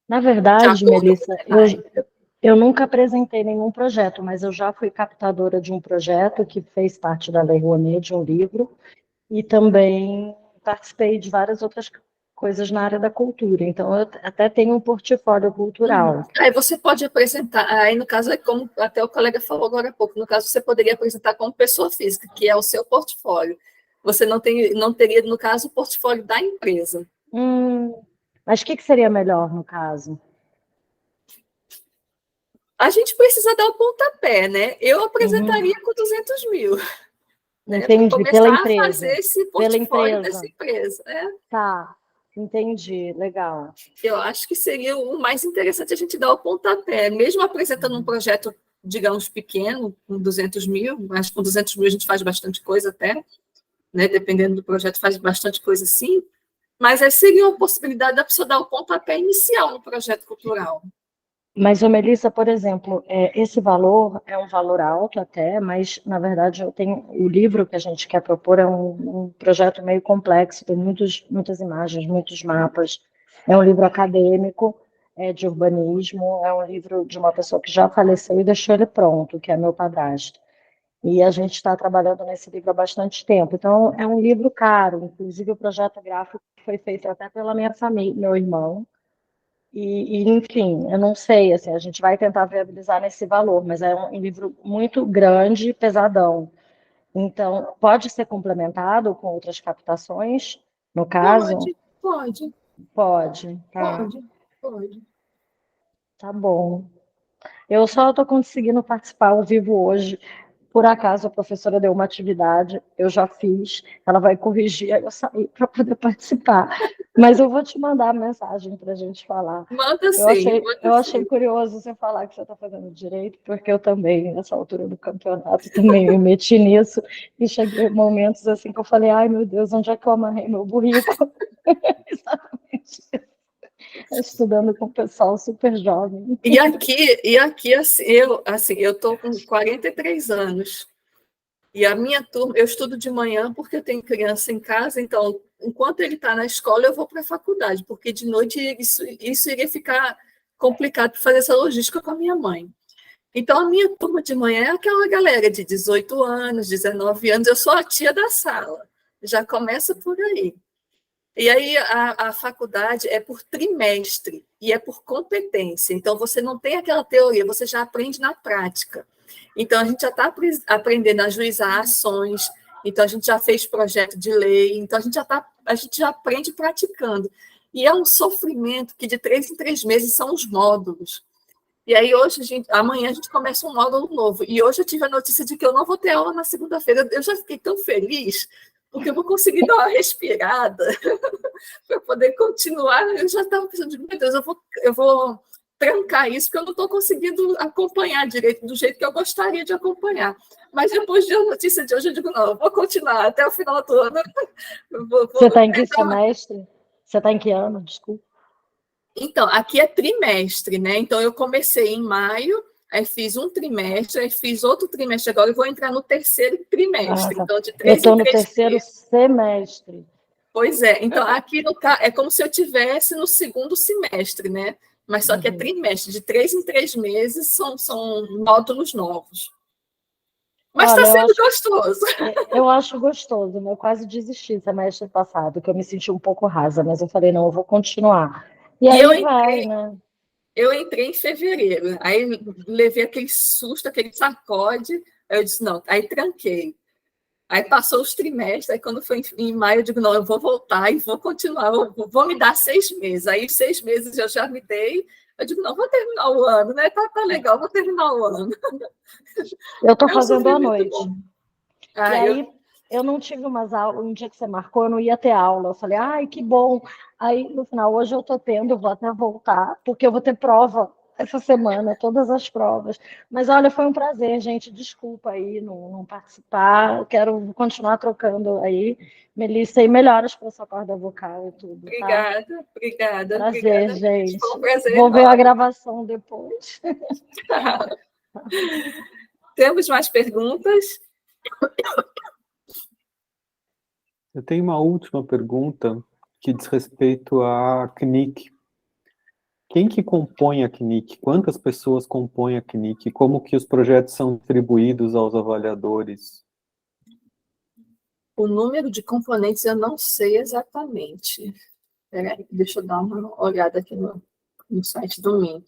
Na verdade, De acordo Melissa, com o eu nunca apresentei nenhum projeto, mas eu já fui captadora de um projeto que fez parte da Lei Rouanet, de um livro, e também participei de várias outras coisas na área da cultura. Então, eu até tenho um portfólio cultural. Aí você pode apresentar, aí no caso, é como até o colega falou agora há pouco, no caso você poderia apresentar como pessoa física, que é o seu portfólio. Você não teria, no caso, o portfólio da empresa. Mas o que seria melhor no caso? A gente precisa dar o pontapé, né? Eu apresentaria com 200 mil. Né? Entendi, Para pela começar empresa. a fazer esse portfólio dessa empresa. Tá, entendi, legal. Eu acho que seria o mais interessante a gente dar o pontapé, mesmo apresentando um projeto, digamos, pequeno, com 200 mil, mas com 200 mil a gente faz bastante coisa até, né? Dependendo do projeto, faz bastante coisa sim, mas seria uma possibilidade da pessoa dar o pontapé inicial no projeto cultural. Mas, Melissa, por exemplo, esse valor é um valor alto até, mas, na verdade, o livro que a gente quer propor é um projeto meio complexo, tem muitas imagens, muitos mapas. É um livro acadêmico, de urbanismo, é um livro de uma pessoa que já faleceu e deixou ele pronto, que é meu padrasto. E a gente está trabalhando nesse livro há bastante tempo. Então, é um livro caro, inclusive o projeto gráfico foi feito até pela minha família, meu irmão. Enfim, eu não sei, assim, a gente vai tentar viabilizar nesse valor, mas é um livro muito grande e pesadão. Então, pode ser complementado com outras captações, no caso? Pode. Pode, tá. Pode. Tá bom. Eu só estou conseguindo participar ao vivo hoje. Por acaso, a professora deu uma atividade, eu já fiz, ela vai corrigir, aí eu saí para poder participar. Mas eu vou te mandar a mensagem para a gente falar. Manda sim. Eu achei curioso você falar que você está fazendo direito, porque eu também, nessa altura do campeonato, também me meti nisso, e cheguei momentos assim que eu falei, ai meu Deus, onde é que eu amarrei meu burrico? Exatamente isso. Estudando com o pessoal super jovem. E aqui eu estou com 43 anos. E a minha turma, eu estudo de manhã porque eu tenho criança em casa, então, enquanto ele está na escola, eu vou para a faculdade, porque de noite isso iria ficar complicado para fazer essa logística com a minha mãe. Então, a minha turma de manhã é aquela galera de 18 anos, 19 anos, eu sou a tia da sala. Já começa por aí. E aí a faculdade é por trimestre e é por competência. Então, você não tem aquela teoria, você já aprende na prática. Então, a gente já está aprendendo a ajuizar ações, então a gente já fez projeto de lei, então a gente já aprende praticando. E é um sofrimento que de 3 em 3 meses são os módulos. E aí hoje, amanhã a gente começa um módulo novo. E hoje eu tive a notícia de que eu não vou ter aula na segunda-feira. Eu já fiquei tão feliz, porque eu vou conseguir dar uma respirada para poder continuar. Eu já estava pensando, meu Deus, eu vou trancar isso, porque eu não estou conseguindo acompanhar direito do jeito que eu gostaria de acompanhar. Mas depois de a notícia de hoje, eu digo, não, eu vou continuar até o final do ano. Você está em que semestre? Você está em que ano? Desculpa. Então, aqui é trimestre, né? Então, eu comecei em maio, aí fiz um trimestre, aí fiz outro trimestre agora e vou entrar no terceiro trimestre. Tá. Então, de Eu 3 estou em no 3 terceiro meses. semestre. Pois é. Então, aqui no é como se eu tivesse no segundo semestre, né? Mas só que é trimestre. De 3 em 3 meses são módulos novos. Mas está sendo gostoso. Eu acho gostoso, né? Eu quase desisti semestre passado, que eu me senti um pouco rasa, mas eu falei, não, eu vou continuar. E aí né? Eu entrei em fevereiro, aí levei aquele susto, aquele sacode, aí eu disse, não, aí tranquei. Aí passou os trimestres, aí quando foi em maio, eu digo, não, eu vou voltar e vou continuar, vou me dar 6 meses. Aí 6 meses eu já me dei, eu digo, não, vou terminar o ano, né? Tá legal, vou terminar o ano. Eu estou fazendo à noite. Bom. E aí eu não tive umas aulas, um dia que você marcou, eu não ia ter aula. Eu falei, ai, que bom. Aí, no final, hoje eu estou tendo, vou até voltar, porque eu vou ter prova essa semana, todas as provas. Mas, olha, foi um prazer, gente. Desculpa aí não participar. Eu quero continuar trocando aí. Melissa, e melhoras para sua corda vocal e tudo, tá? Obrigada. Prazer, gente. Foi um prazer Vou ver enorme. a gravação depois. Temos mais perguntas? Eu tenho uma última pergunta que diz respeito à CNIC. Quem que compõe a CNIC? Quantas pessoas compõem a CNIC? Como que os projetos são distribuídos aos avaliadores? O número de componentes eu não sei exatamente. Peraí, deixa eu dar uma olhada aqui no site do MINC.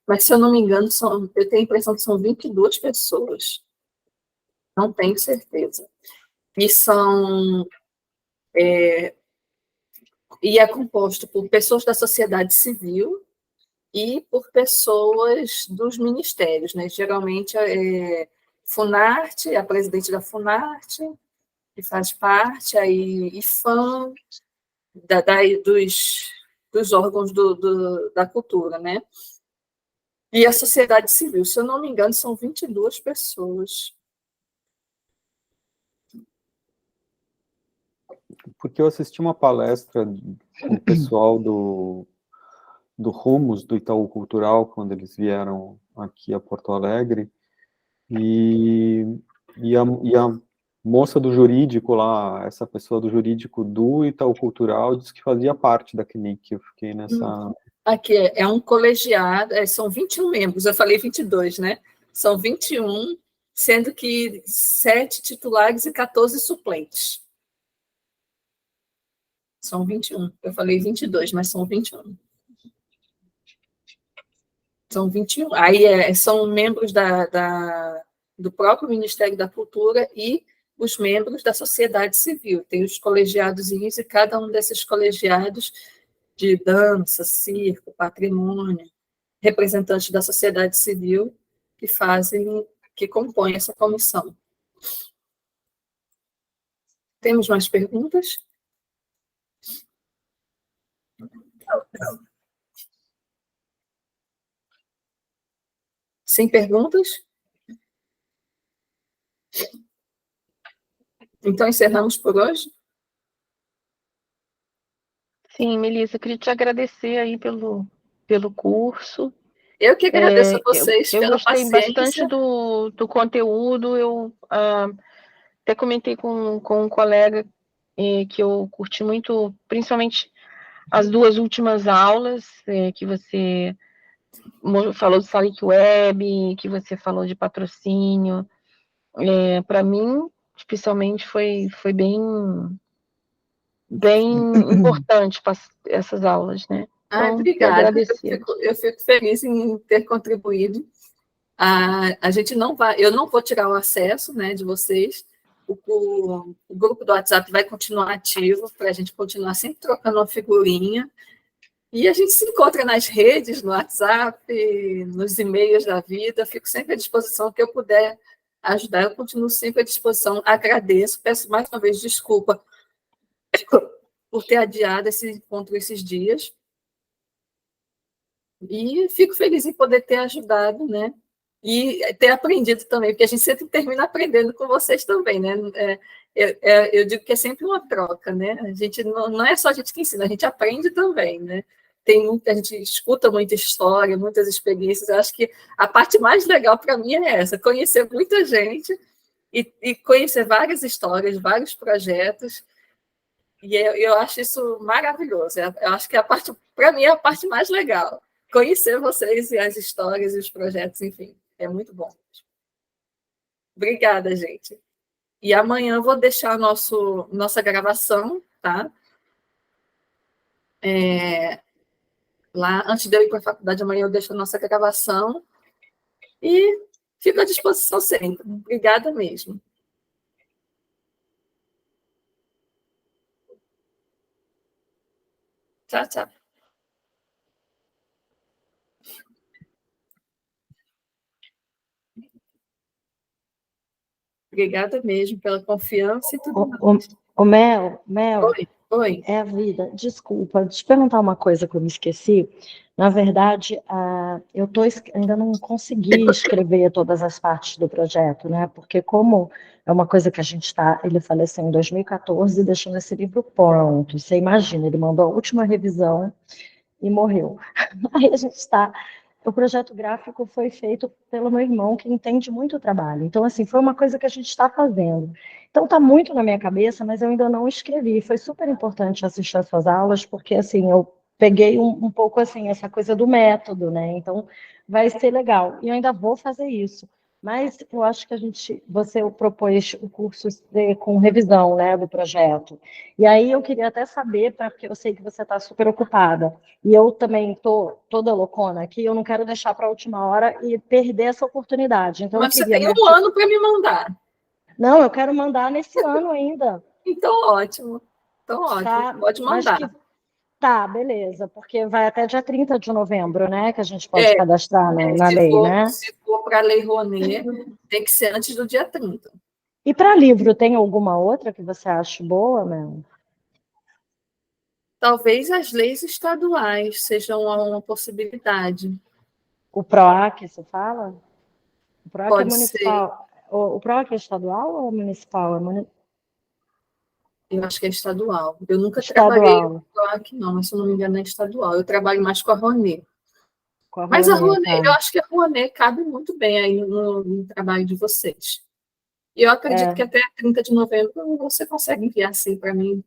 Mas, se eu não me engano, eu tenho a impressão que são 22 pessoas. Não tenho certeza. E é composto por pessoas da sociedade civil e por pessoas dos ministérios, né? Geralmente, Funarte, a presidente da Funarte, que faz parte, aí IFAM, dos órgãos da cultura, né? E a sociedade civil, se eu não me engano, são 22 pessoas. Porque eu assisti uma palestra com o pessoal do Rumos, do Itaú Cultural, quando eles vieram aqui a Porto Alegre, e a moça do jurídico lá, essa pessoa do jurídico do Itaú Cultural, disse que fazia parte da CNIC. Eu fiquei nessa... Aqui é um colegiado, são 21 membros, eu falei 22, né? São 21, sendo que 7 titulares e 14 suplentes. São 21. Eu falei 22, mas são 21. São 21. Aí são membros do próprio Ministério da Cultura e os membros da sociedade civil. Tem os colegiados e cada um desses colegiados de dança, circo, patrimônio, representantes da sociedade civil que compõem essa comissão. Temos mais perguntas? Sem perguntas? Então, encerramos por hoje? Sim, Melissa, eu queria te agradecer aí pelo curso. Eu que agradeço a vocês eu pela gostei paciência. bastante do conteúdo. Eu até comentei com um colega que eu curti muito, principalmente as 2 últimas aulas que você falou do Salic Web, que você falou de patrocínio. Para mim, especialmente, foi bem bem importante essas aulas, né? Então, Obrigada. agradecer. Eu fico feliz em ter contribuído. A gente não vai, eu não vou tirar o acesso, né, de vocês. O grupo do WhatsApp vai continuar ativo para a gente continuar sempre trocando uma figurinha. E a gente se encontra nas redes, no WhatsApp, nos e-mails da vida. Fico sempre à disposição, o que eu puder ajudar, eu continuo sempre à disposição. Agradeço, peço mais uma vez desculpa por ter adiado esse encontro esses dias. E fico feliz em poder ter ajudado, né? E ter aprendido também, porque a gente sempre termina aprendendo com vocês também, né? Eu digo que é sempre uma troca, né? A gente não é só a gente que ensina, a gente aprende também, né? A gente escuta muita história, muitas experiências. Eu acho que a parte mais legal para mim é essa, conhecer muita gente e conhecer várias histórias, vários projetos. E eu acho isso maravilhoso. Eu acho que para mim, é a parte mais legal. Conhecer vocês e as histórias e os projetos, enfim, é muito bom. Obrigada, gente. E amanhã eu vou deixar nossa gravação, tá? Lá, antes de eu ir para a faculdade, amanhã eu deixo a nossa gravação e fico à disposição sempre. Obrigada mesmo. Tchau, tchau. Obrigada mesmo pela confiança e tudo mais. Mel, Oi. é a vida. Desculpa, deixa eu perguntar uma coisa que eu me esqueci. Na verdade, eu ainda não consegui escrever todas as partes do projeto, né? Porque como é uma coisa que ele faleceu em 2014, deixando esse livro pronto. Você imagina, ele mandou a última revisão e morreu. Aí a gente está. O projeto gráfico foi feito pelo meu irmão, que entende muito o trabalho. Então, assim, foi uma coisa que a gente está fazendo. Então, está muito na minha cabeça, mas eu ainda não escrevi. Foi super importante assistir as suas aulas, porque, assim, eu peguei um pouco, assim, essa coisa do método, né? Então, vai ser legal. E eu ainda vou fazer isso. Mas eu acho que você propôs o curso com revisão, né, do projeto. E aí eu queria até saber, porque eu sei que você está super ocupada, e eu também estou toda loucona aqui, eu não quero deixar para a última hora e perder essa oportunidade. Então, Mas você tem um ano para me mandar. Não, eu quero mandar nesse ano ainda. Então, ótimo. Tá, Pode mandar. Tá, beleza, porque vai até dia 30 de novembro, né, que a gente pode cadastrar na lei, né? Se for para a Lei Rouanet, tem que ser antes do dia 30. E para livro, tem alguma outra que você acha boa, Mel? Talvez as leis estaduais sejam uma possibilidade. O PROAC, você fala? O PROAC Pode é municipal. O PROAC é estadual ou municipal? Eu acho que é estadual. Eu nunca trabalhei com PROAC, não, mas se eu não me engano é estadual. Eu trabalho mais com a Rouanet. Mas a Rouanet, eu acho que a Rouanet cabe muito bem aí no trabalho de vocês. E eu acredito que até 30 de novembro você consegue enviar assim para mim.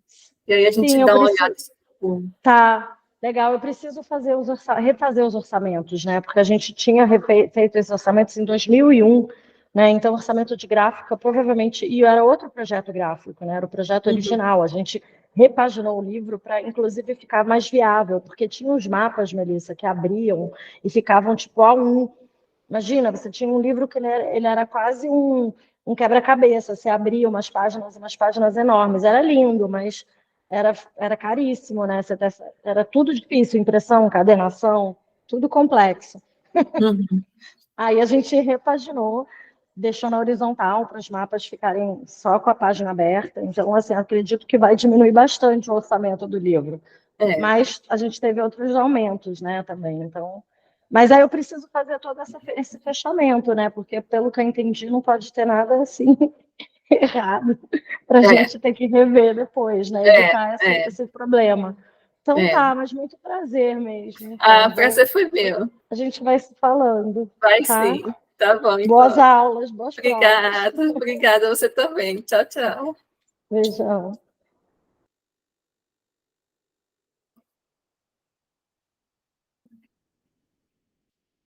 E aí a gente dá uma olhada. Tá, legal. Eu preciso refazer os orçamentos, né? Porque a gente tinha feito esses orçamentos em 2001, né? Então, orçamento de gráfica, provavelmente... E era outro projeto gráfico, né? Era o projeto original. A gente repaginou o livro para, inclusive, ficar mais viável, porque tinha uns mapas, Melissa, que abriam e ficavam tipo A1. Imagina, você tinha um livro que ele era quase um quebra-cabeça. Você abria umas páginas enormes. Era lindo, mas era caríssimo, né? Era tudo difícil, impressão, cadernação, tudo complexo. Aí a gente repaginou, deixou na horizontal para os mapas ficarem só com a página aberta. Então, assim, acredito que vai diminuir bastante o orçamento do livro. Mas a gente teve outros aumentos, né, também. Então, mas aí eu preciso fazer todo esse fechamento, né? Porque, pelo que eu entendi, não pode ter nada assim errado para a gente ter que rever depois, né? Evitar esse problema. Então tá, mas muito prazer mesmo. Então, prazer foi meu. A gente vai se falando. Vai tá? sim. Tá bom, então. Boas aulas, boas provas. Obrigada, você também. Tchau, tchau. Beijão.